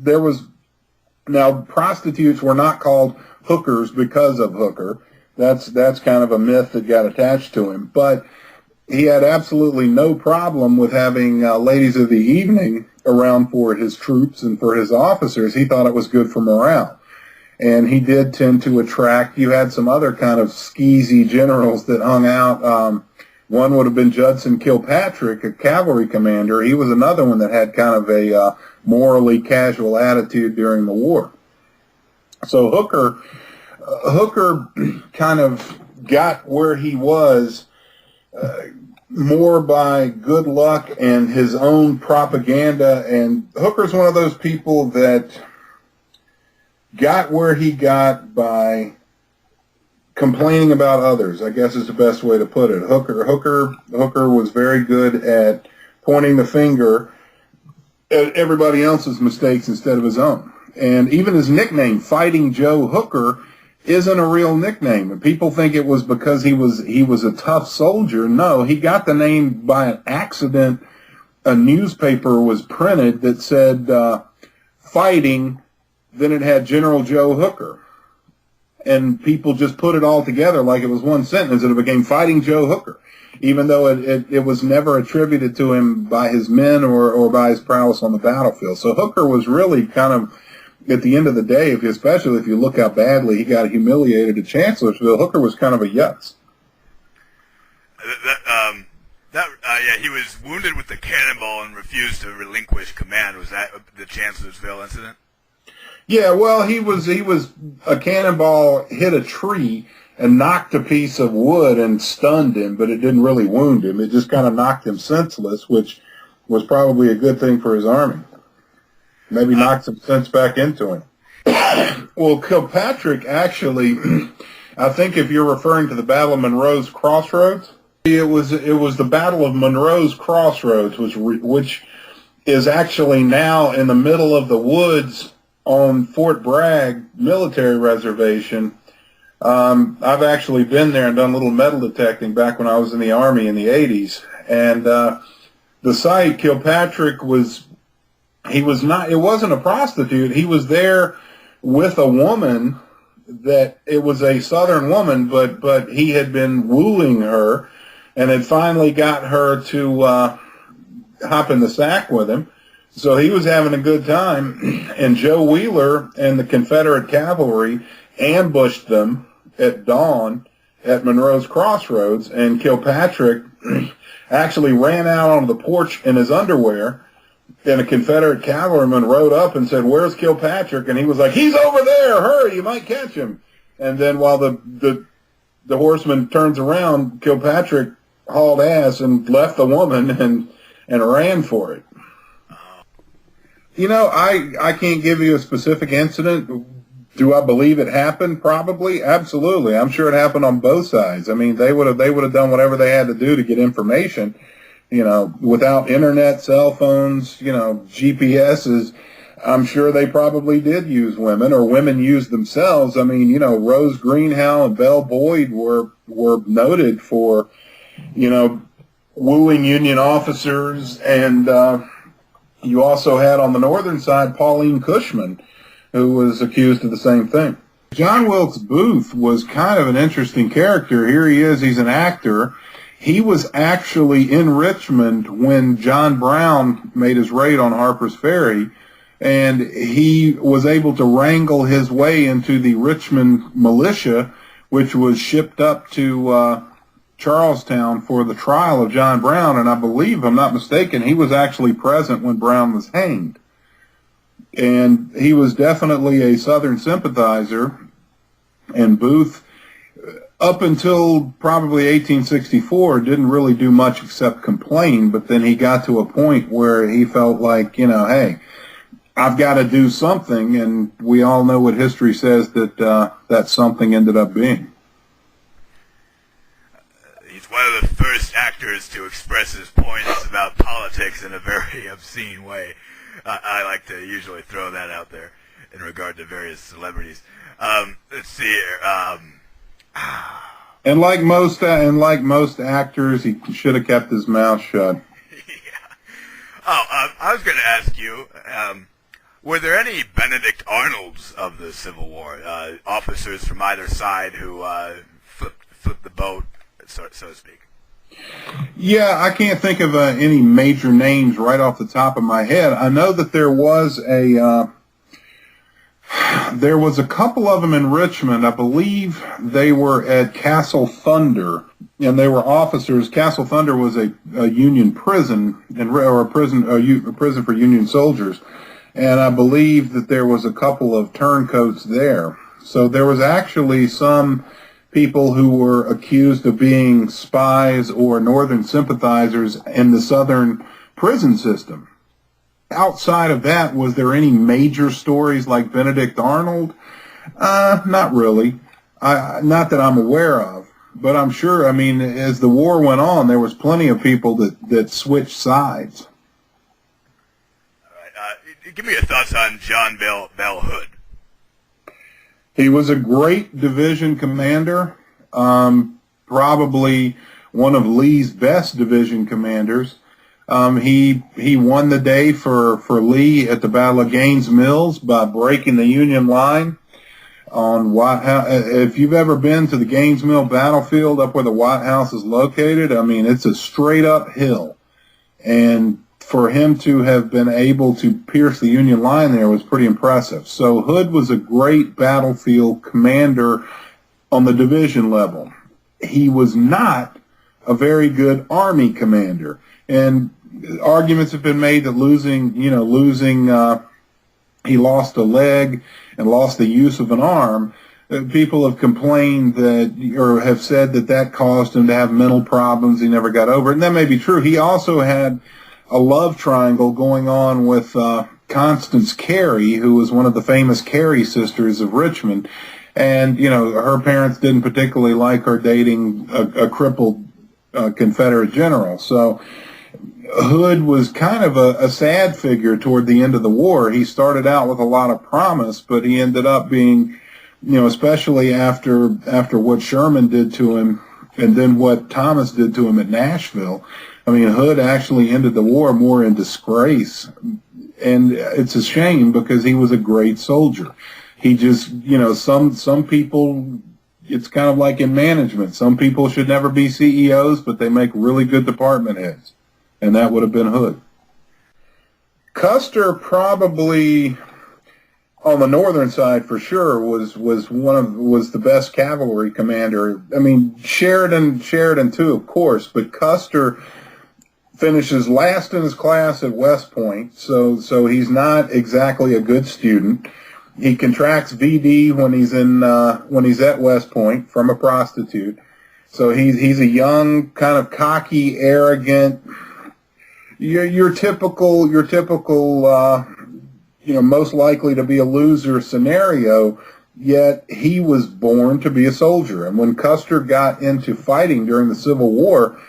now prostitutes were not called hookers because of Hooker. That's kind of a myth that got attached to him. But he had absolutely no problem with having ladies of the evening around for his troops and for his officers. He thought it was good for morale. And he did tend to attract, you had some other kind of skeezy generals that hung out. One would have been Judson Kilpatrick, a cavalry commander. He was another one that had kind of a morally casual attitude during the war. So Hooker kind of got where he was more by good luck and his own propaganda. And Hooker's one of those people that got where he got by complaining about others, I guess is the best way to put it. Hooker was very good at pointing the finger at everybody else's mistakes instead of his own. And even his nickname, Fighting Joe Hooker, isn't a real nickname. And people think it was because he was a tough soldier. No, he got the name by an accident. A newspaper was printed that said fighting, then it had General Joe Hooker. And people just put it all together like it was one sentence, and it became Fighting Joe Hooker, even though it was never attributed to him by his men or by his prowess on the battlefield. So Hooker was really kind of, at the end of the day, especially if you look how badly he got humiliated at Chancellorsville, Hooker was kind of a yutz. Yeah, he was wounded with the cannonball and refused to relinquish command. Was that the Chancellorsville incident? Yeah, well, he was a cannonball hit a tree and knocked a piece of wood and stunned him, but it didn't really wound him. It just kind of knocked him senseless, which was probably a good thing for his army. Maybe knocked some sense back into him. Well, Kilpatrick actually, I think if you're referring to the Battle of Monroe's Crossroads, it was the Battle of Monroe's Crossroads, which is actually now in the middle of the woods on Fort Bragg military reservation. I've actually been there and done a little metal detecting back when I was in the Army in the 80s. And the site, Kilpatrick it wasn't a prostitute. He was there with a woman it was a Southern woman, but he had been wooing her and had finally got her to hop in the sack with him. So he was having a good time, and Joe Wheeler and the Confederate cavalry ambushed them at dawn at Monroe's Crossroads, and Kilpatrick actually ran out onto the porch in his underwear, and a Confederate cavalryman rode up and said, "Where's Kilpatrick?" And he was like, "He's over there, hurry, you might catch him." And then while the horseman turns around, Kilpatrick hauled ass and left the woman and ran for it. You know, I can't give you a specific incident. Do I believe it happened? Probably. Absolutely. I'm sure it happened on both sides. I mean, they would have done whatever they had to do to get information, you know, without internet, cell phones, you know, GPSs. I'm sure they probably did use women, or women used themselves. I mean, Rose Greenhow and Belle Boyd were noted for, wooing Union officers, and you also had on the northern side Pauline Cushman, who was accused of the same thing. John Wilkes Booth was kind of an interesting character. Here he is, he's an actor. He was actually in Richmond when John Brown made his raid on Harper's Ferry, and he was able to wrangle his way into the Richmond militia, which was shipped up to Charlestown for the trial of John Brown, and I believe, if I'm not mistaken, he was actually present when Brown was hanged. And he was definitely a Southern sympathizer, and Booth, up until probably 1864, didn't really do much except complain, but then he got to a point where he felt like, hey, I've got to do something, and we all know what history says that that something ended up being. He's one of the first actors to express his points about politics in a very obscene way. I like to usually throw that out there in regard to various celebrities. Let's see here. And like most actors, he should have kept his mouth shut. Yeah. Oh, I was going to ask you, were there any Benedict Arnolds of the Civil War, officers from either side who flipped the boat, so to speak? Yeah, I can't think of any major names right off the top of my head. I know that there was a couple of them in Richmond. I believe they were at Castle Thunder, and they were officers. Castle Thunder was a Union prison, or a prison for Union soldiers, and I believe that there was a couple of turncoats there. So there was actually some people who were accused of being spies or Northern sympathizers in the Southern prison system. Outside of that, was there any major stories like Benedict Arnold? Not really. Not that I'm aware of. But I'm sure, as the war went on, there was plenty of people that switched sides. All right. Give me your thoughts on John Bell Hood. He was a great division commander, probably one of Lee's best division commanders. He won the day for Lee at the Battle of Gaines Mills by breaking the Union line on White House. If you've ever been to the Gaines Mill battlefield up where the White House is located, it's a straight up hill. And for him to have been able to pierce the Union line there was pretty impressive. So Hood was a great battlefield commander on the division level. He was not a very good Army commander. And arguments have been made that he lost a leg and lost the use of an arm. People have complained that, or have said that caused him to have mental problems. He never got over it. And that may be true. He also had a love triangle going on with Constance Cary, who was one of the famous Cary sisters of Richmond. And, her parents didn't particularly like her dating a crippled Confederate general. So Hood was kind of a sad figure toward the end of the war. He started out with a lot of promise, but he ended up being, especially after what Sherman did to him and then what Thomas did to him at Nashville. Hood actually ended the war more in disgrace. And it's a shame because he was a great soldier. He just, some people, it's kind of like in management. Some people should never be CEOs, but they make really good department heads. And that would have been Hood. Custer probably, on the northern side for sure, was the best cavalry commander. Sheridan too, of course, but Custer finishes last in his class at West Point, so he's not exactly a good student. He contracts VD when he's at West Point from a prostitute. So he's a young, kind of cocky, arrogant, your typical most likely to be a loser scenario. Yet he was born to be a soldier. And when Custer got into fighting during the Civil War,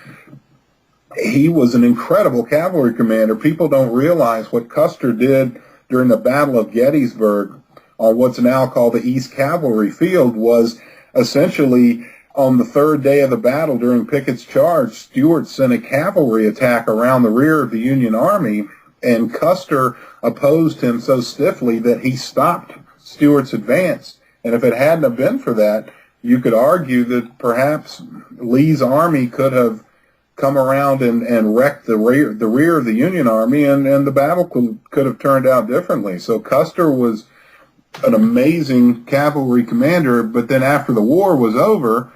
he was an incredible cavalry commander. People don't realize what Custer did during the Battle of Gettysburg on what's now called the East Cavalry Field was essentially on the third day of the battle during Pickett's charge. Stuart sent a cavalry attack around the rear of the Union Army, and Custer opposed him so stiffly that he stopped Stuart's advance. And if it hadn't have been for that, you could argue that perhaps Lee's army could have come around and wrecked the rear of the Union Army, and the battle could have turned out differently. So Custer was an amazing cavalry commander, but then after the war was over,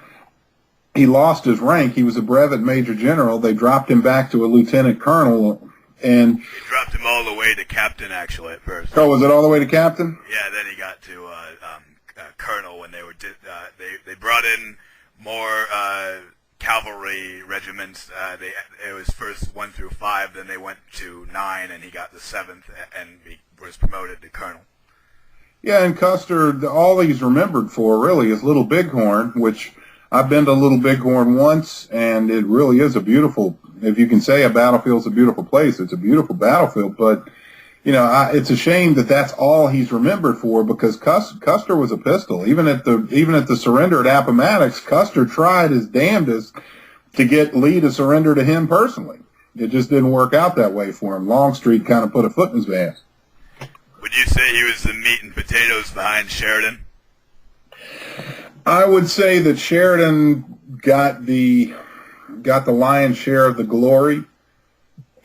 he lost his rank. He was a brevet major general. They dropped him back to a lieutenant colonel, and he dropped him all the way to captain, actually, at first. Oh, was it all the way to captain? Yeah, then he got to colonel when they were they brought in more cavalry regiments. It was first 1 through 5, then they went to 9, and he got the 7th, and he was promoted to colonel. Yeah, and Custer, all he's remembered for really is Little Bighorn, which I've been to Little Bighorn once, and it really is a beautiful, if you can say a battlefield's a beautiful place, it's a beautiful battlefield, but, you know, it's a shame that that's all he's remembered for, because Custer was a pistol. Even at the surrender at Appomattox, Custer tried his damnedest to get Lee to surrender to him personally. It just didn't work out that way for him. Longstreet kind of put a foot in his ass. Would you say he was the meat and potatoes behind Sheridan? I would say that Sheridan got the lion's share of the glory,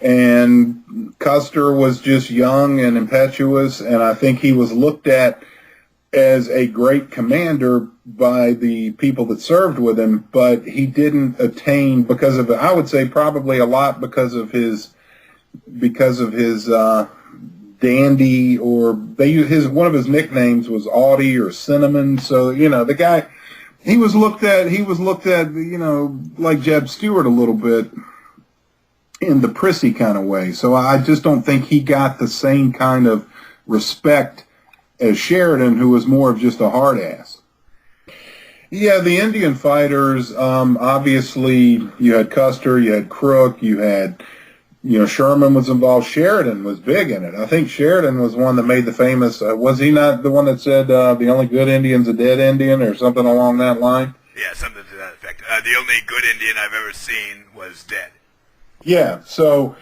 and Custer was just young and impetuous, and I think he was looked at as a great commander by the people that served with him, but he didn't attain because of, I would say probably a lot because of his dandy, or one of his nicknames was Audie or Cinnamon. So, you know, the guy, he was looked at, you know, like Jeb Stuart a little bit in the prissy kind of way. So I just don't think he got the same kind of respect as Sheridan, who was more of just a hard ass. Yeah, the Indian fighters, obviously you had Custer, you had Crook, you had, you know, Sherman was involved. Sheridan was big in it. I think Sheridan was one that made the famous, was he not the one that said the only good Indian's a dead Indian, or something along that line? Yeah, something to that effect. The only good Indian I've ever seen was dead. Yeah, so,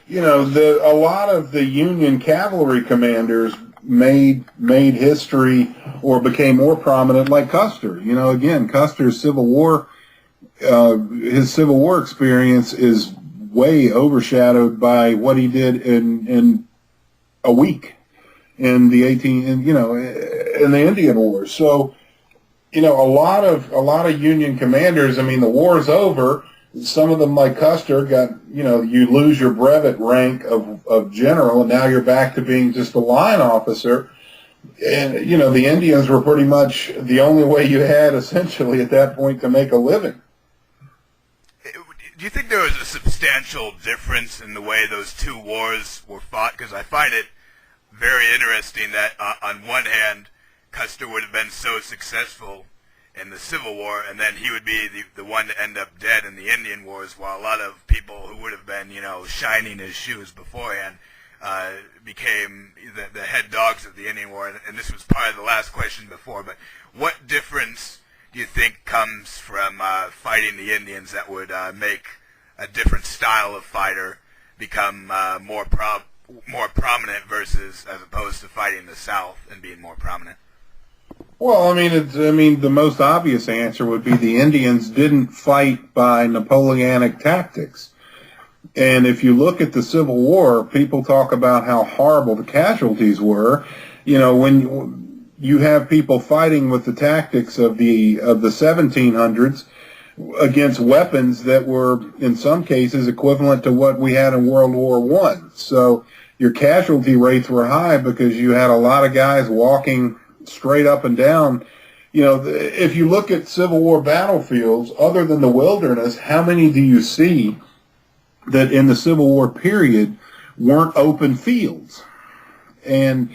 you know, a lot of the Union cavalry commanders made history or became more prominent, like Custer. You know, again, Custer's Civil War, his Civil War experience is way overshadowed by what he did in a week in the in the Indian Wars. So, you know, a lot of Union commanders, I mean, the war's over. Some of them, like Custer, got, you know, you lose your brevet rank of general, and now you're back to being just a line officer. And, you know, the Indians were pretty much the only way you had, essentially, at that point to make a living. Do you think there was a substantial difference in the way those two wars were fought? Because I find it very interesting that, on one hand, Custer would have been so successful in the Civil War, and then he would be the one to end up dead in the Indian Wars, while a lot of people who would have been, you know, shining his shoes beforehand became the head dogs of the Indian War. And this was probably the last question before, but what difference do you think comes from fighting the Indians that would make a different style of fighter become more prominent versus as opposed to fighting the South and being more prominent? Well, I mean, the most obvious answer would be the Indians didn't fight by Napoleonic tactics. And if you look at the Civil War, people talk about how horrible the casualties were. You know, when you have people fighting with the tactics of the 1700s against weapons that were, in some cases, equivalent to what we had in World War I. So your casualty rates were high because you had a lot of guys walking straight up and down. You know, if you look at Civil War battlefields, other than the Wilderness, how many do you see that in the Civil War period weren't open fields? And,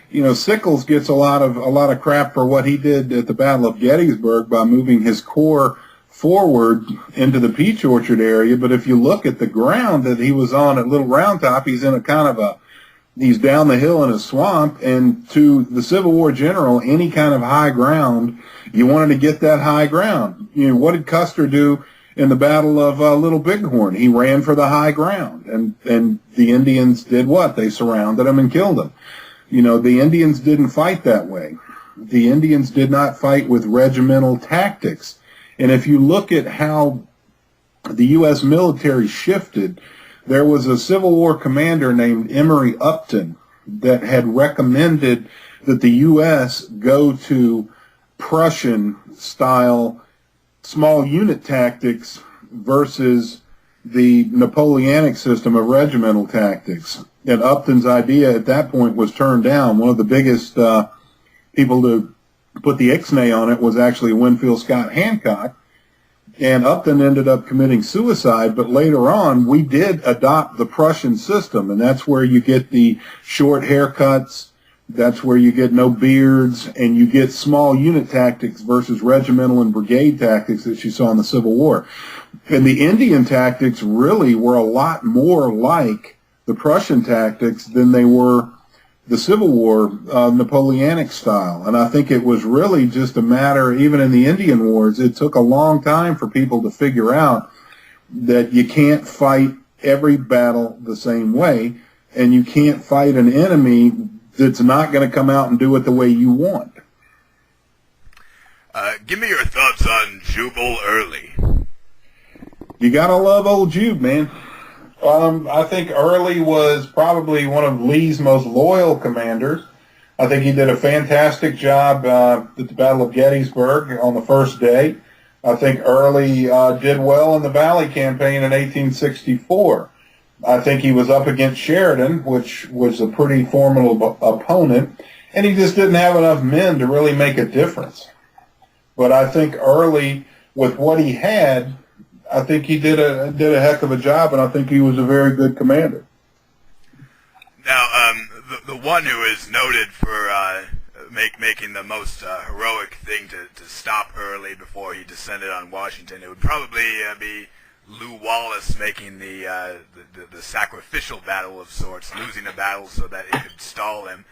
you know, Sickles gets a lot of crap for what he did at the Battle of Gettysburg by moving his corps forward into the Peach Orchard area. But if you look at the ground that he was on at Little Round Top, he's in a kind of He's down the hill in a swamp, and to the Civil War general, any kind of high ground, you wanted to get that high ground. You know, what did Custer do in the Battle of Little Bighorn? He ran for the high ground, and the Indians did what? They surrounded him and killed him. You know, the Indians didn't fight that way. The Indians did not fight with regimental tactics. And if you look at how the U.S. military shifted, there was a Civil War commander named Emory Upton that had recommended that the U.S. go to Prussian-style small unit tactics versus the Napoleonic system of regimental tactics. And Upton's idea at that point was turned down. One of the biggest people to put the ixnay on it was actually Winfield Scott Hancock. And Upton ended up committing suicide, but later on we did adopt the Prussian system, and that's where you get the short haircuts, that's where you get no beards, and you get small unit tactics versus regimental and brigade tactics that you saw in the Civil War. And the Indian tactics really were a lot more like the Prussian tactics than they were the Civil War Napoleonic style. And I think it was really just a matter, even in the Indian Wars, it took a long time for people to figure out that you can't fight every battle the same way, and you can't fight an enemy that's not going to come out and do it the way you want. Give me your thoughts on Jubal Early. You got to love old Jube, man. I think Early was probably one of Lee's most loyal commanders. I think he did a fantastic job at the Battle of Gettysburg on the first day. I think Early did well in the Valley Campaign in 1864. I think he was up against Sheridan, which was a pretty formidable opponent, and he just didn't have enough men to really make a difference. But I think Early, with what he had, I think he did a heck of a job, and I think he was a very good commander. Now, the one who is noted for making the most heroic thing to stop Early before he descended on Washington, it would probably be Lew Wallace making the sacrificial battle of sorts, losing a battle so that it could stall him.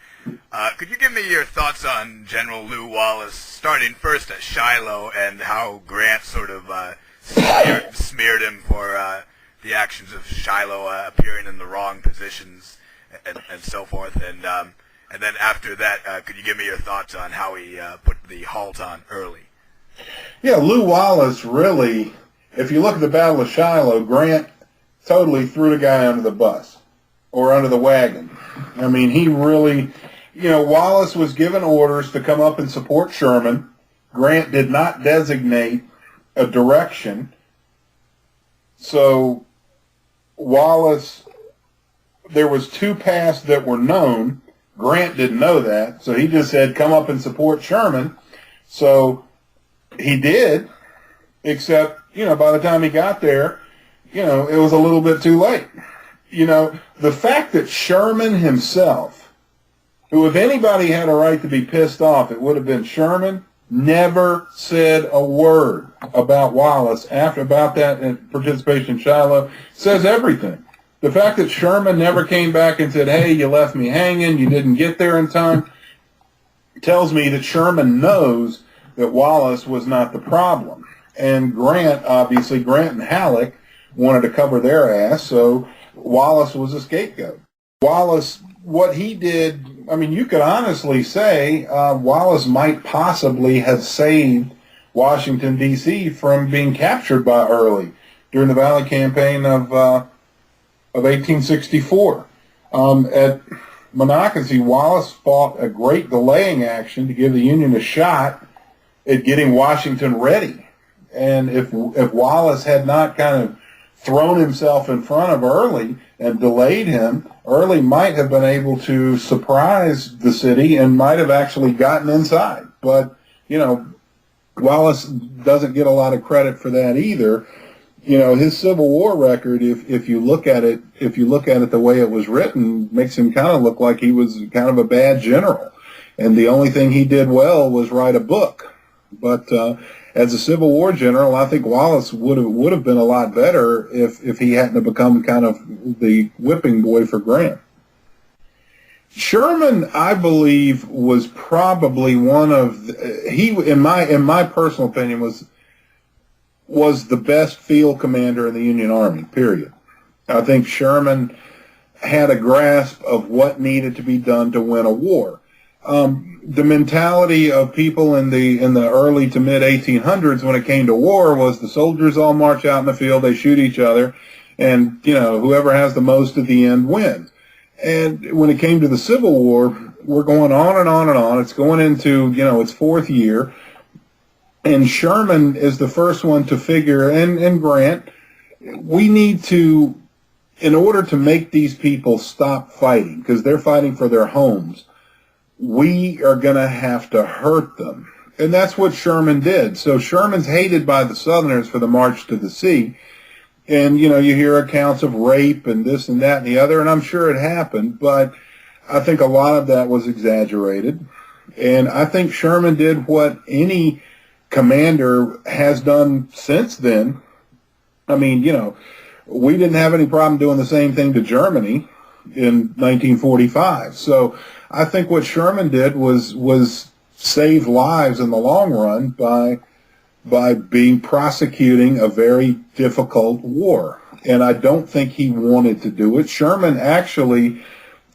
Could you give me your thoughts on General Lew Wallace, starting first at Shiloh, and how Grant sort of smeared him for the actions of Shiloh appearing in the wrong positions and so forth, and then after that, could you give me your thoughts on how he put the halt on Early? Yeah, Lew Wallace really, if you look at the Battle of Shiloh, Grant totally threw the guy under the bus or under the wagon. I mean, he really, Wallace was given orders to come up and support Sherman. Grant did not designate a direction. So Wallace, there was two paths that were known. Grant didn't know that, so he just said, come up and support Sherman. So he did, except, by the time he got there, it was a little bit too late. The fact that Sherman himself, who if anybody had a right to be pissed off, it would have been Sherman, never said a word about Wallace about that participation in Shiloh, says everything. The fact that Sherman never came back and said, hey, you left me hanging, you didn't get there in time, tells me that Sherman knows that Wallace was not the problem. And Grant and Halleck wanted to cover their ass, so Wallace was a scapegoat. Wallace, what he did, you could honestly say Wallace might possibly have saved Washington, D.C. from being captured by Early during the Valley Campaign of 1864. At Monocacy, Wallace fought a great delaying action to give the Union a shot at getting Washington ready. And if Wallace had not kind of thrown himself in front of Early and delayed him, Early might have been able to surprise the city and might have actually gotten inside. But, Wallace doesn't get a lot of credit for that either. His Civil War record, if you look at it the way it was written, makes him kind of look like he was kind of a bad general. And the only thing he did well was write a book. But as a Civil War general, I think Wallace would have been a lot better if he hadn't have become kind of the whipping boy for Grant. Sherman, I believe, was probably one of in my personal opinion was the best field commander in the Union Army. Period. I think Sherman had a grasp of what needed to be done to win a war. The mentality of people in the early to mid 1800s when it came to war was the soldiers all march out in the field, they shoot each other, and whoever has the most at the end wins. And when it came to the Civil War, we're going on and on and on. It's going into its fourth year, and Sherman is the first one to figure, and Grant, we need to, in order to make these people stop fighting, because they're fighting for their homes, we are going to have to hurt them. And that's what Sherman did. So Sherman's hated by the Southerners for the March to the Sea. And, you hear accounts of rape and this and that and the other, and I'm sure it happened, but I think a lot of that was exaggerated. And I think Sherman did what any commander has done since then. I mean, we didn't have any problem doing the same thing to Germany in 1945. So I think what Sherman did was save lives in the long run by prosecuting a very difficult war. And I don't think he wanted to do it. Sherman actually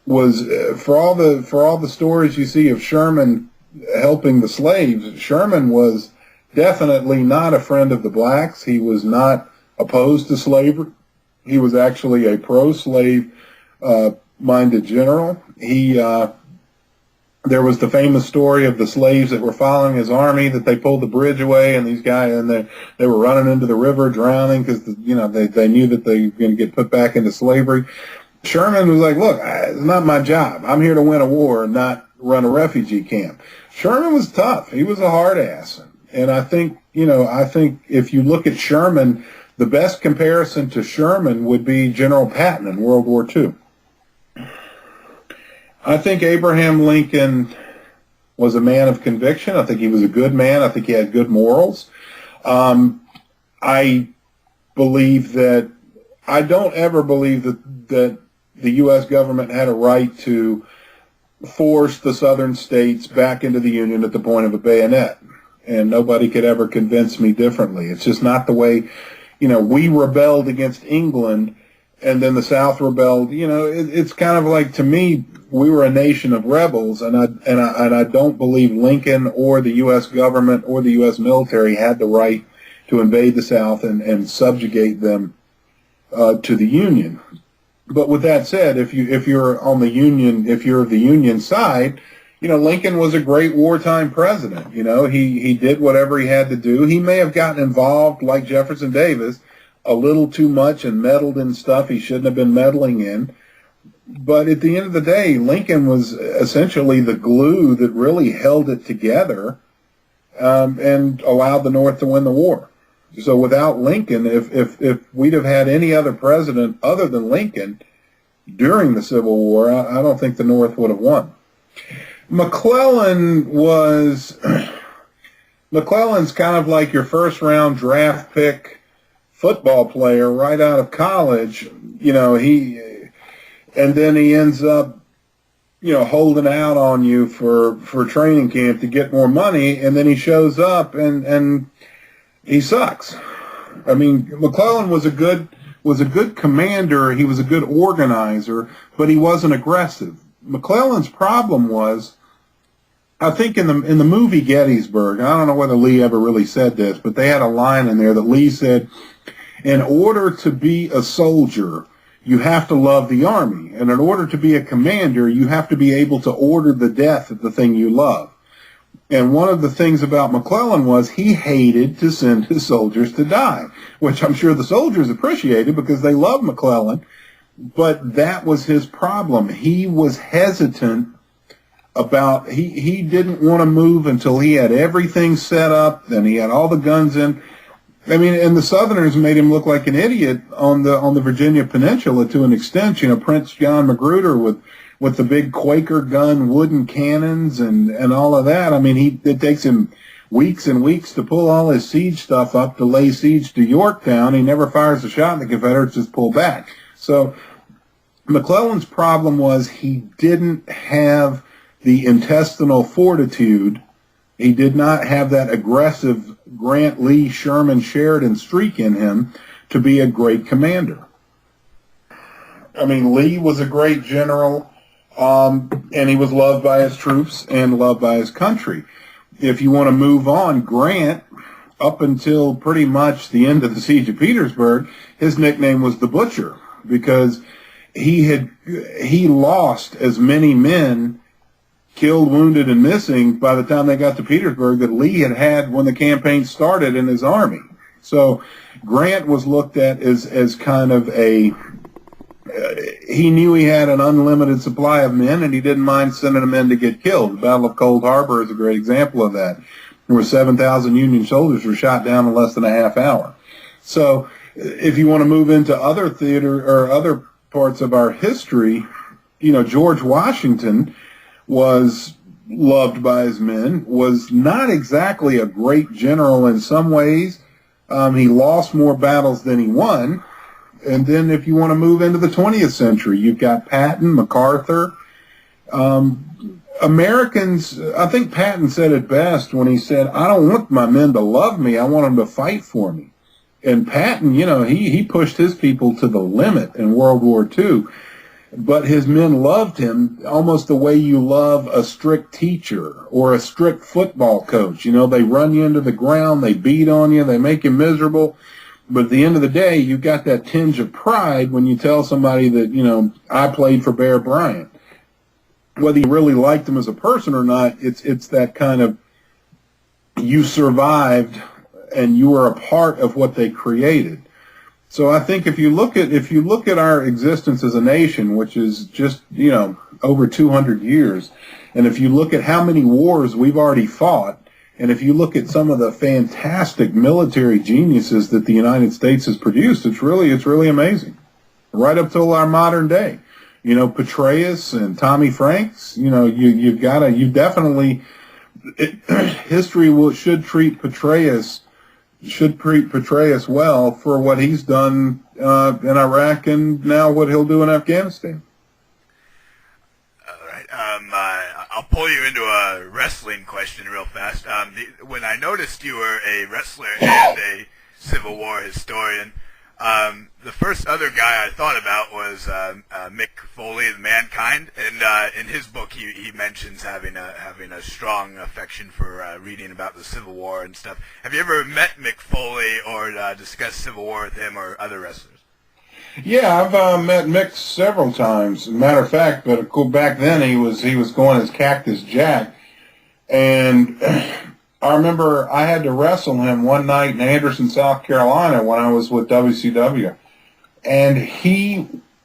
was, for all the stories you see of Sherman helping the slaves, Sherman was definitely not a friend of the blacks. He was not opposed to slavery. He was actually a pro-slave minded general. There was the famous story of the slaves that were following his army, that they pulled the bridge away, and these guys, and they were running into the river drowning because they knew that they were going to get put back into slavery. Sherman was like, look, it's not my job. I'm here to win a war and not run a refugee camp. Sherman was tough. He was a hard ass. And I think if you look at Sherman, the best comparison to Sherman would be General Patton in World War II. I think Abraham Lincoln was a man of conviction. I think he was a good man. I think he had good morals. I don't ever believe that the U.S. government had a right to force the southern states back into the Union at the point of a bayonet. And nobody could ever convince me differently. It's just not the way, we rebelled against England and then the South rebelled. It's kind of like, to me, we were a nation of rebels, and I don't believe Lincoln or the U.S. government or the U.S. military had the right to invade the South and subjugate them to the Union. But with that said, if you're of the Union side, Lincoln was a great wartime president. He did whatever he had to do. He may have gotten involved, like Jefferson Davis, a little too much and meddled in stuff he shouldn't have been meddling in. But at the end of the day, Lincoln was essentially the glue that really held it together and allowed the North to win the war. So without Lincoln, if we'd have had any other president other than Lincoln during the Civil War, I don't think the North would have won. McClellan's kind of like your first-round draft pick football player right out of college. And then he ends up, holding out on you for training camp to get more money, and then he shows up and he sucks. I mean, McClellan was a good commander. He was a good organizer, but he wasn't aggressive. McClellan's problem was, I think in the movie Gettysburg, I don't know whether Lee ever really said this, but they had a line in there that Lee said, in order to be a soldier, you have to love the Army. And in order to be a commander, you have to be able to order the death of the thing you love. And one of the things about McClellan was he hated to send his soldiers to die, which I'm sure the soldiers appreciated because they loved McClellan. But that was his problem. He was hesitant about, he didn't want to move until he had everything set up, and he had all the guns in. I mean, and the Southerners made him look like an idiot on the Virginia Peninsula to an extent. Prince John Magruder with the big Quaker gun, wooden cannons, and all of that. I mean, it takes him weeks and weeks to pull all his siege stuff up to lay siege to Yorktown. He never fires a shot, and the Confederates just pull back. So McClellan's problem was he didn't have the intestinal fortitude. He did not have that aggressive Grant, Lee, Sherman, Sheridan streak in him to be a great commander. I mean, Lee was a great general, and he was loved by his troops and loved by his country. If you want to move on, Grant, up until pretty much the end of the Siege of Petersburg, his nickname was the Butcher, because he lost as many men, killed, wounded, and missing by the time they got to Petersburg that Lee had when the campaign started in his army. So Grant was looked at as kind of he knew he had an unlimited supply of men, and he didn't mind sending them in to get killed. The Battle of Cold Harbor is a great example of that, where 7,000 Union soldiers were shot down in less than a half hour. So if you want to move into other theater or other parts of our history, George Washington was loved by his men, was not exactly a great general in some ways. He lost more battles than he won. And then if you want to move into the 20th century, you've got Patton, MacArthur. Americans, I think Patton said it best when he said, I don't want my men to love me, I want them to fight for me. And Patton, he pushed his people to the limit in World War II. But his men loved him almost the way you love a strict teacher or a strict football coach. They run you into the ground, they beat on you, they make you miserable. But at the end of the day, you got that tinge of pride when you tell somebody that, I played for Bear Bryant. Whether you really liked him as a person or not, it's that kind of, you survived and you were a part of what they created. So I think if you look at our existence as a nation, which is just, over 200 years, and if you look at how many wars we've already fought, and if you look at some of the fantastic military geniuses that the United States has produced, it's really amazing. Right up till our modern day. Petraeus and Tommy Franks, history should treat Petraeus well for what he's done in Iraq and now what he'll do in Afghanistan. All right. I'll pull you into a wrestling question real fast. When I noticed you were a wrestler and a Civil War historian, the first other guy I thought about was Mick Foley, the Mankind, and in his book he mentions having a strong affection for reading about the Civil War and stuff. Have you ever met Mick Foley or discussed Civil War with him or other wrestlers? Yeah, I've met Mick several times. As a matter of fact, but back then he was going as Cactus Jack, and I remember I had to wrestle him one night in Anderson, South Carolina when I was with WCW. And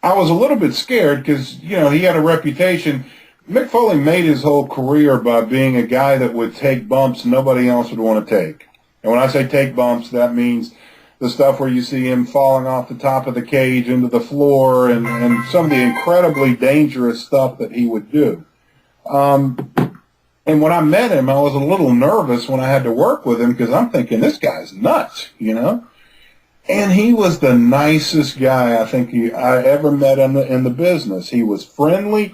I was a little bit scared because, he had a reputation. Mick Foley made his whole career by being a guy that would take bumps nobody else would want to take. And when I say take bumps, that means the stuff where you see him falling off the top of the cage into the floor and some of the incredibly dangerous stuff that he would do. And when I met him, I was a little nervous when I had to work with him because I'm thinking, this guy's nuts, And he was the nicest guy I think I ever met in the business. He was friendly.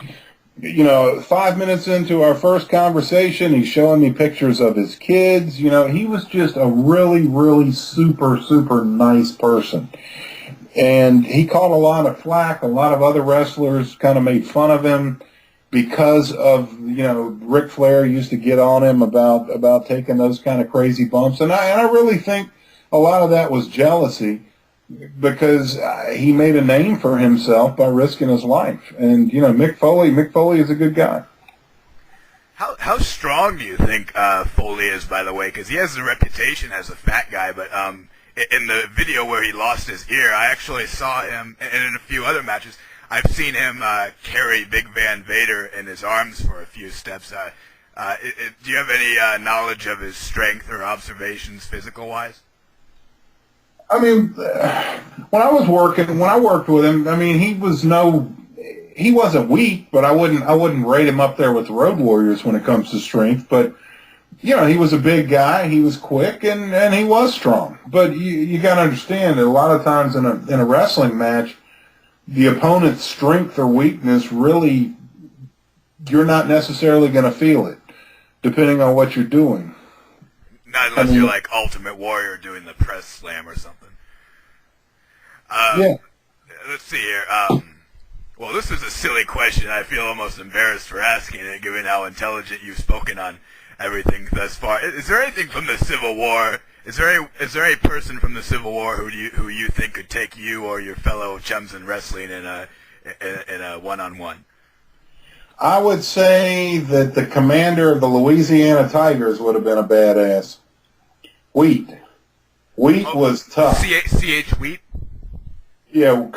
5 minutes into our first conversation, he's showing me pictures of his kids. He was just a really, really super, super nice person. And he caught a lot of flack. A lot of other wrestlers kind of made fun of him because of, Ric Flair used to get on him about taking those kind of crazy bumps. And I really think a lot of that was jealousy because he made a name for himself by risking his life. And, Mick Foley is a good guy. How strong do you think Foley is, by the way? Because he has a reputation as a fat guy, but in the video where he lost his ear, I actually saw him, and in a few other matches, I've seen him carry Big Van Vader in his arms for a few steps. Do you have any knowledge of his strength or observations physical-wise? I mean, when I worked with him, he wasn't weak, but I wouldn't rate him up there with the Road Warriors when it comes to strength. But he was a big guy, he was quick, and he was strong. But you got to understand that a lot of times in a wrestling match, the opponent's strength or weakness really, you're not necessarily going to feel it, depending on what you're doing. Not unless you're like Ultimate Warrior doing the press slam or something. Yeah. Let's see here. Well, this is a silly question. I feel almost embarrassed for asking it, given how intelligent you've spoken on everything thus far. Is there anything from the Civil War? Is there a person from the Civil War who you think could take you or your fellow chums in wrestling in a one-on-one? I would say that the commander of the Louisiana Tigers would have been a badass. Wheat was tough. C.H. Wheat? Yeah,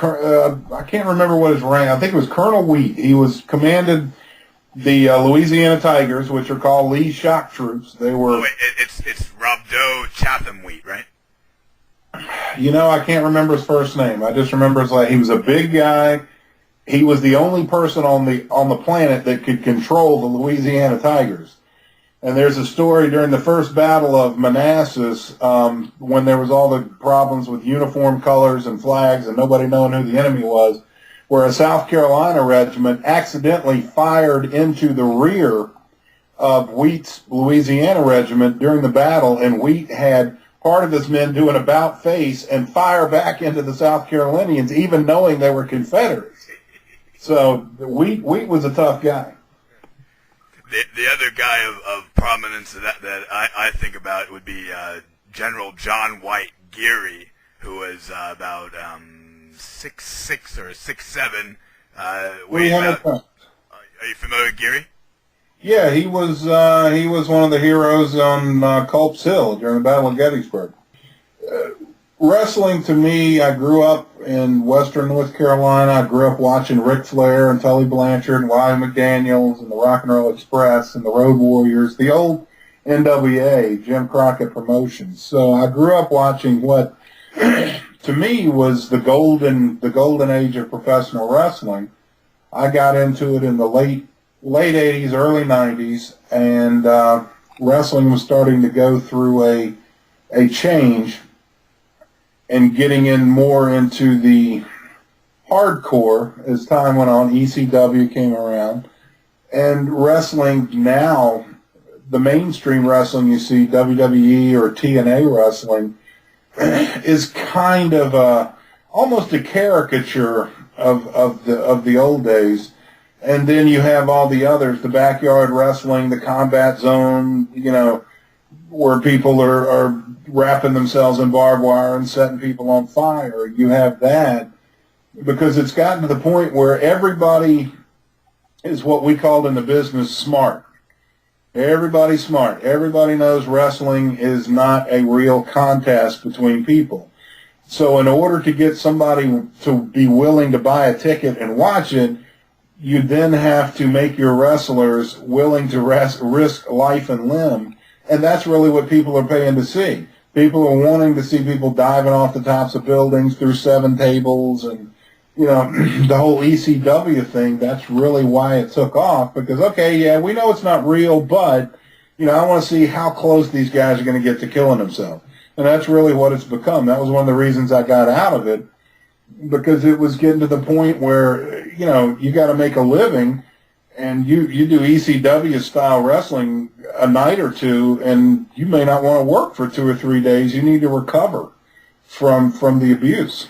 I can't remember what his rank. I think it was Colonel Wheat. He was commanded the Louisiana Tigers, which are called Lee Shock Troops. They were. Oh, wait, it's Robdo Chatham Wheat, right? I can't remember his first name. I just remember he was a big guy. He was the only person on the planet that could control the Louisiana Tigers. And there's a story during the first battle of Manassas, when there was all the problems with uniform colors and flags and nobody knowing who the enemy was, where a South Carolina regiment accidentally fired into the rear of Wheat's Louisiana regiment during the battle, and Wheat had part of his men do an about face and fire back into the South Carolinians, even knowing they were Confederates. So Wheat was a tough guy. The other guy of prominence that I think about would be General John White Geary, who was about 6'6" or 6'7". Are you familiar with Geary? Yeah, he was one of the heroes on Culp's Hill during the Battle of Gettysburg. Wrestling, to me, I grew up in western North Carolina. I grew up watching Ric Flair and Tully Blanchard and Willie McDaniels and the Rock and Roll Express and the Road Warriors, the old NWA, Jim Crockett Promotions. So I grew up watching what, to me, was the golden age of professional wrestling. I got into it in the late 80s, early 90s, and wrestling was starting to go through a change and getting in more into the hardcore as time went on. ECW came around. And wrestling now, the mainstream wrestling you see, WWE or TNA wrestling, is kind of almost a caricature of the old days. And then you have all the others, the backyard wrestling, the combat zone, where people are wrapping themselves in barbed wire and setting people on fire. You have that because it's gotten to the point where everybody is what we called in the business smart. Everybody's smart. Everybody knows wrestling is not a real contest between people. So in order to get somebody to be willing to buy a ticket and watch it, you then have to make your wrestlers willing to risk life and limb. And that's really what people are paying to see. People are wanting to see people diving off the tops of buildings through 7 tables and, the whole ECW thing. That's really why it took off because, okay, yeah, we know it's not real, but, I want to see how close these guys are going to get to killing themselves. And that's really what it's become. That was one of the reasons I got out of it because it was getting to the point where, you got to make a living. And you do ECW-style wrestling a night or two, and you may not want to work for 2 or 3 days. You need to recover from the abuse.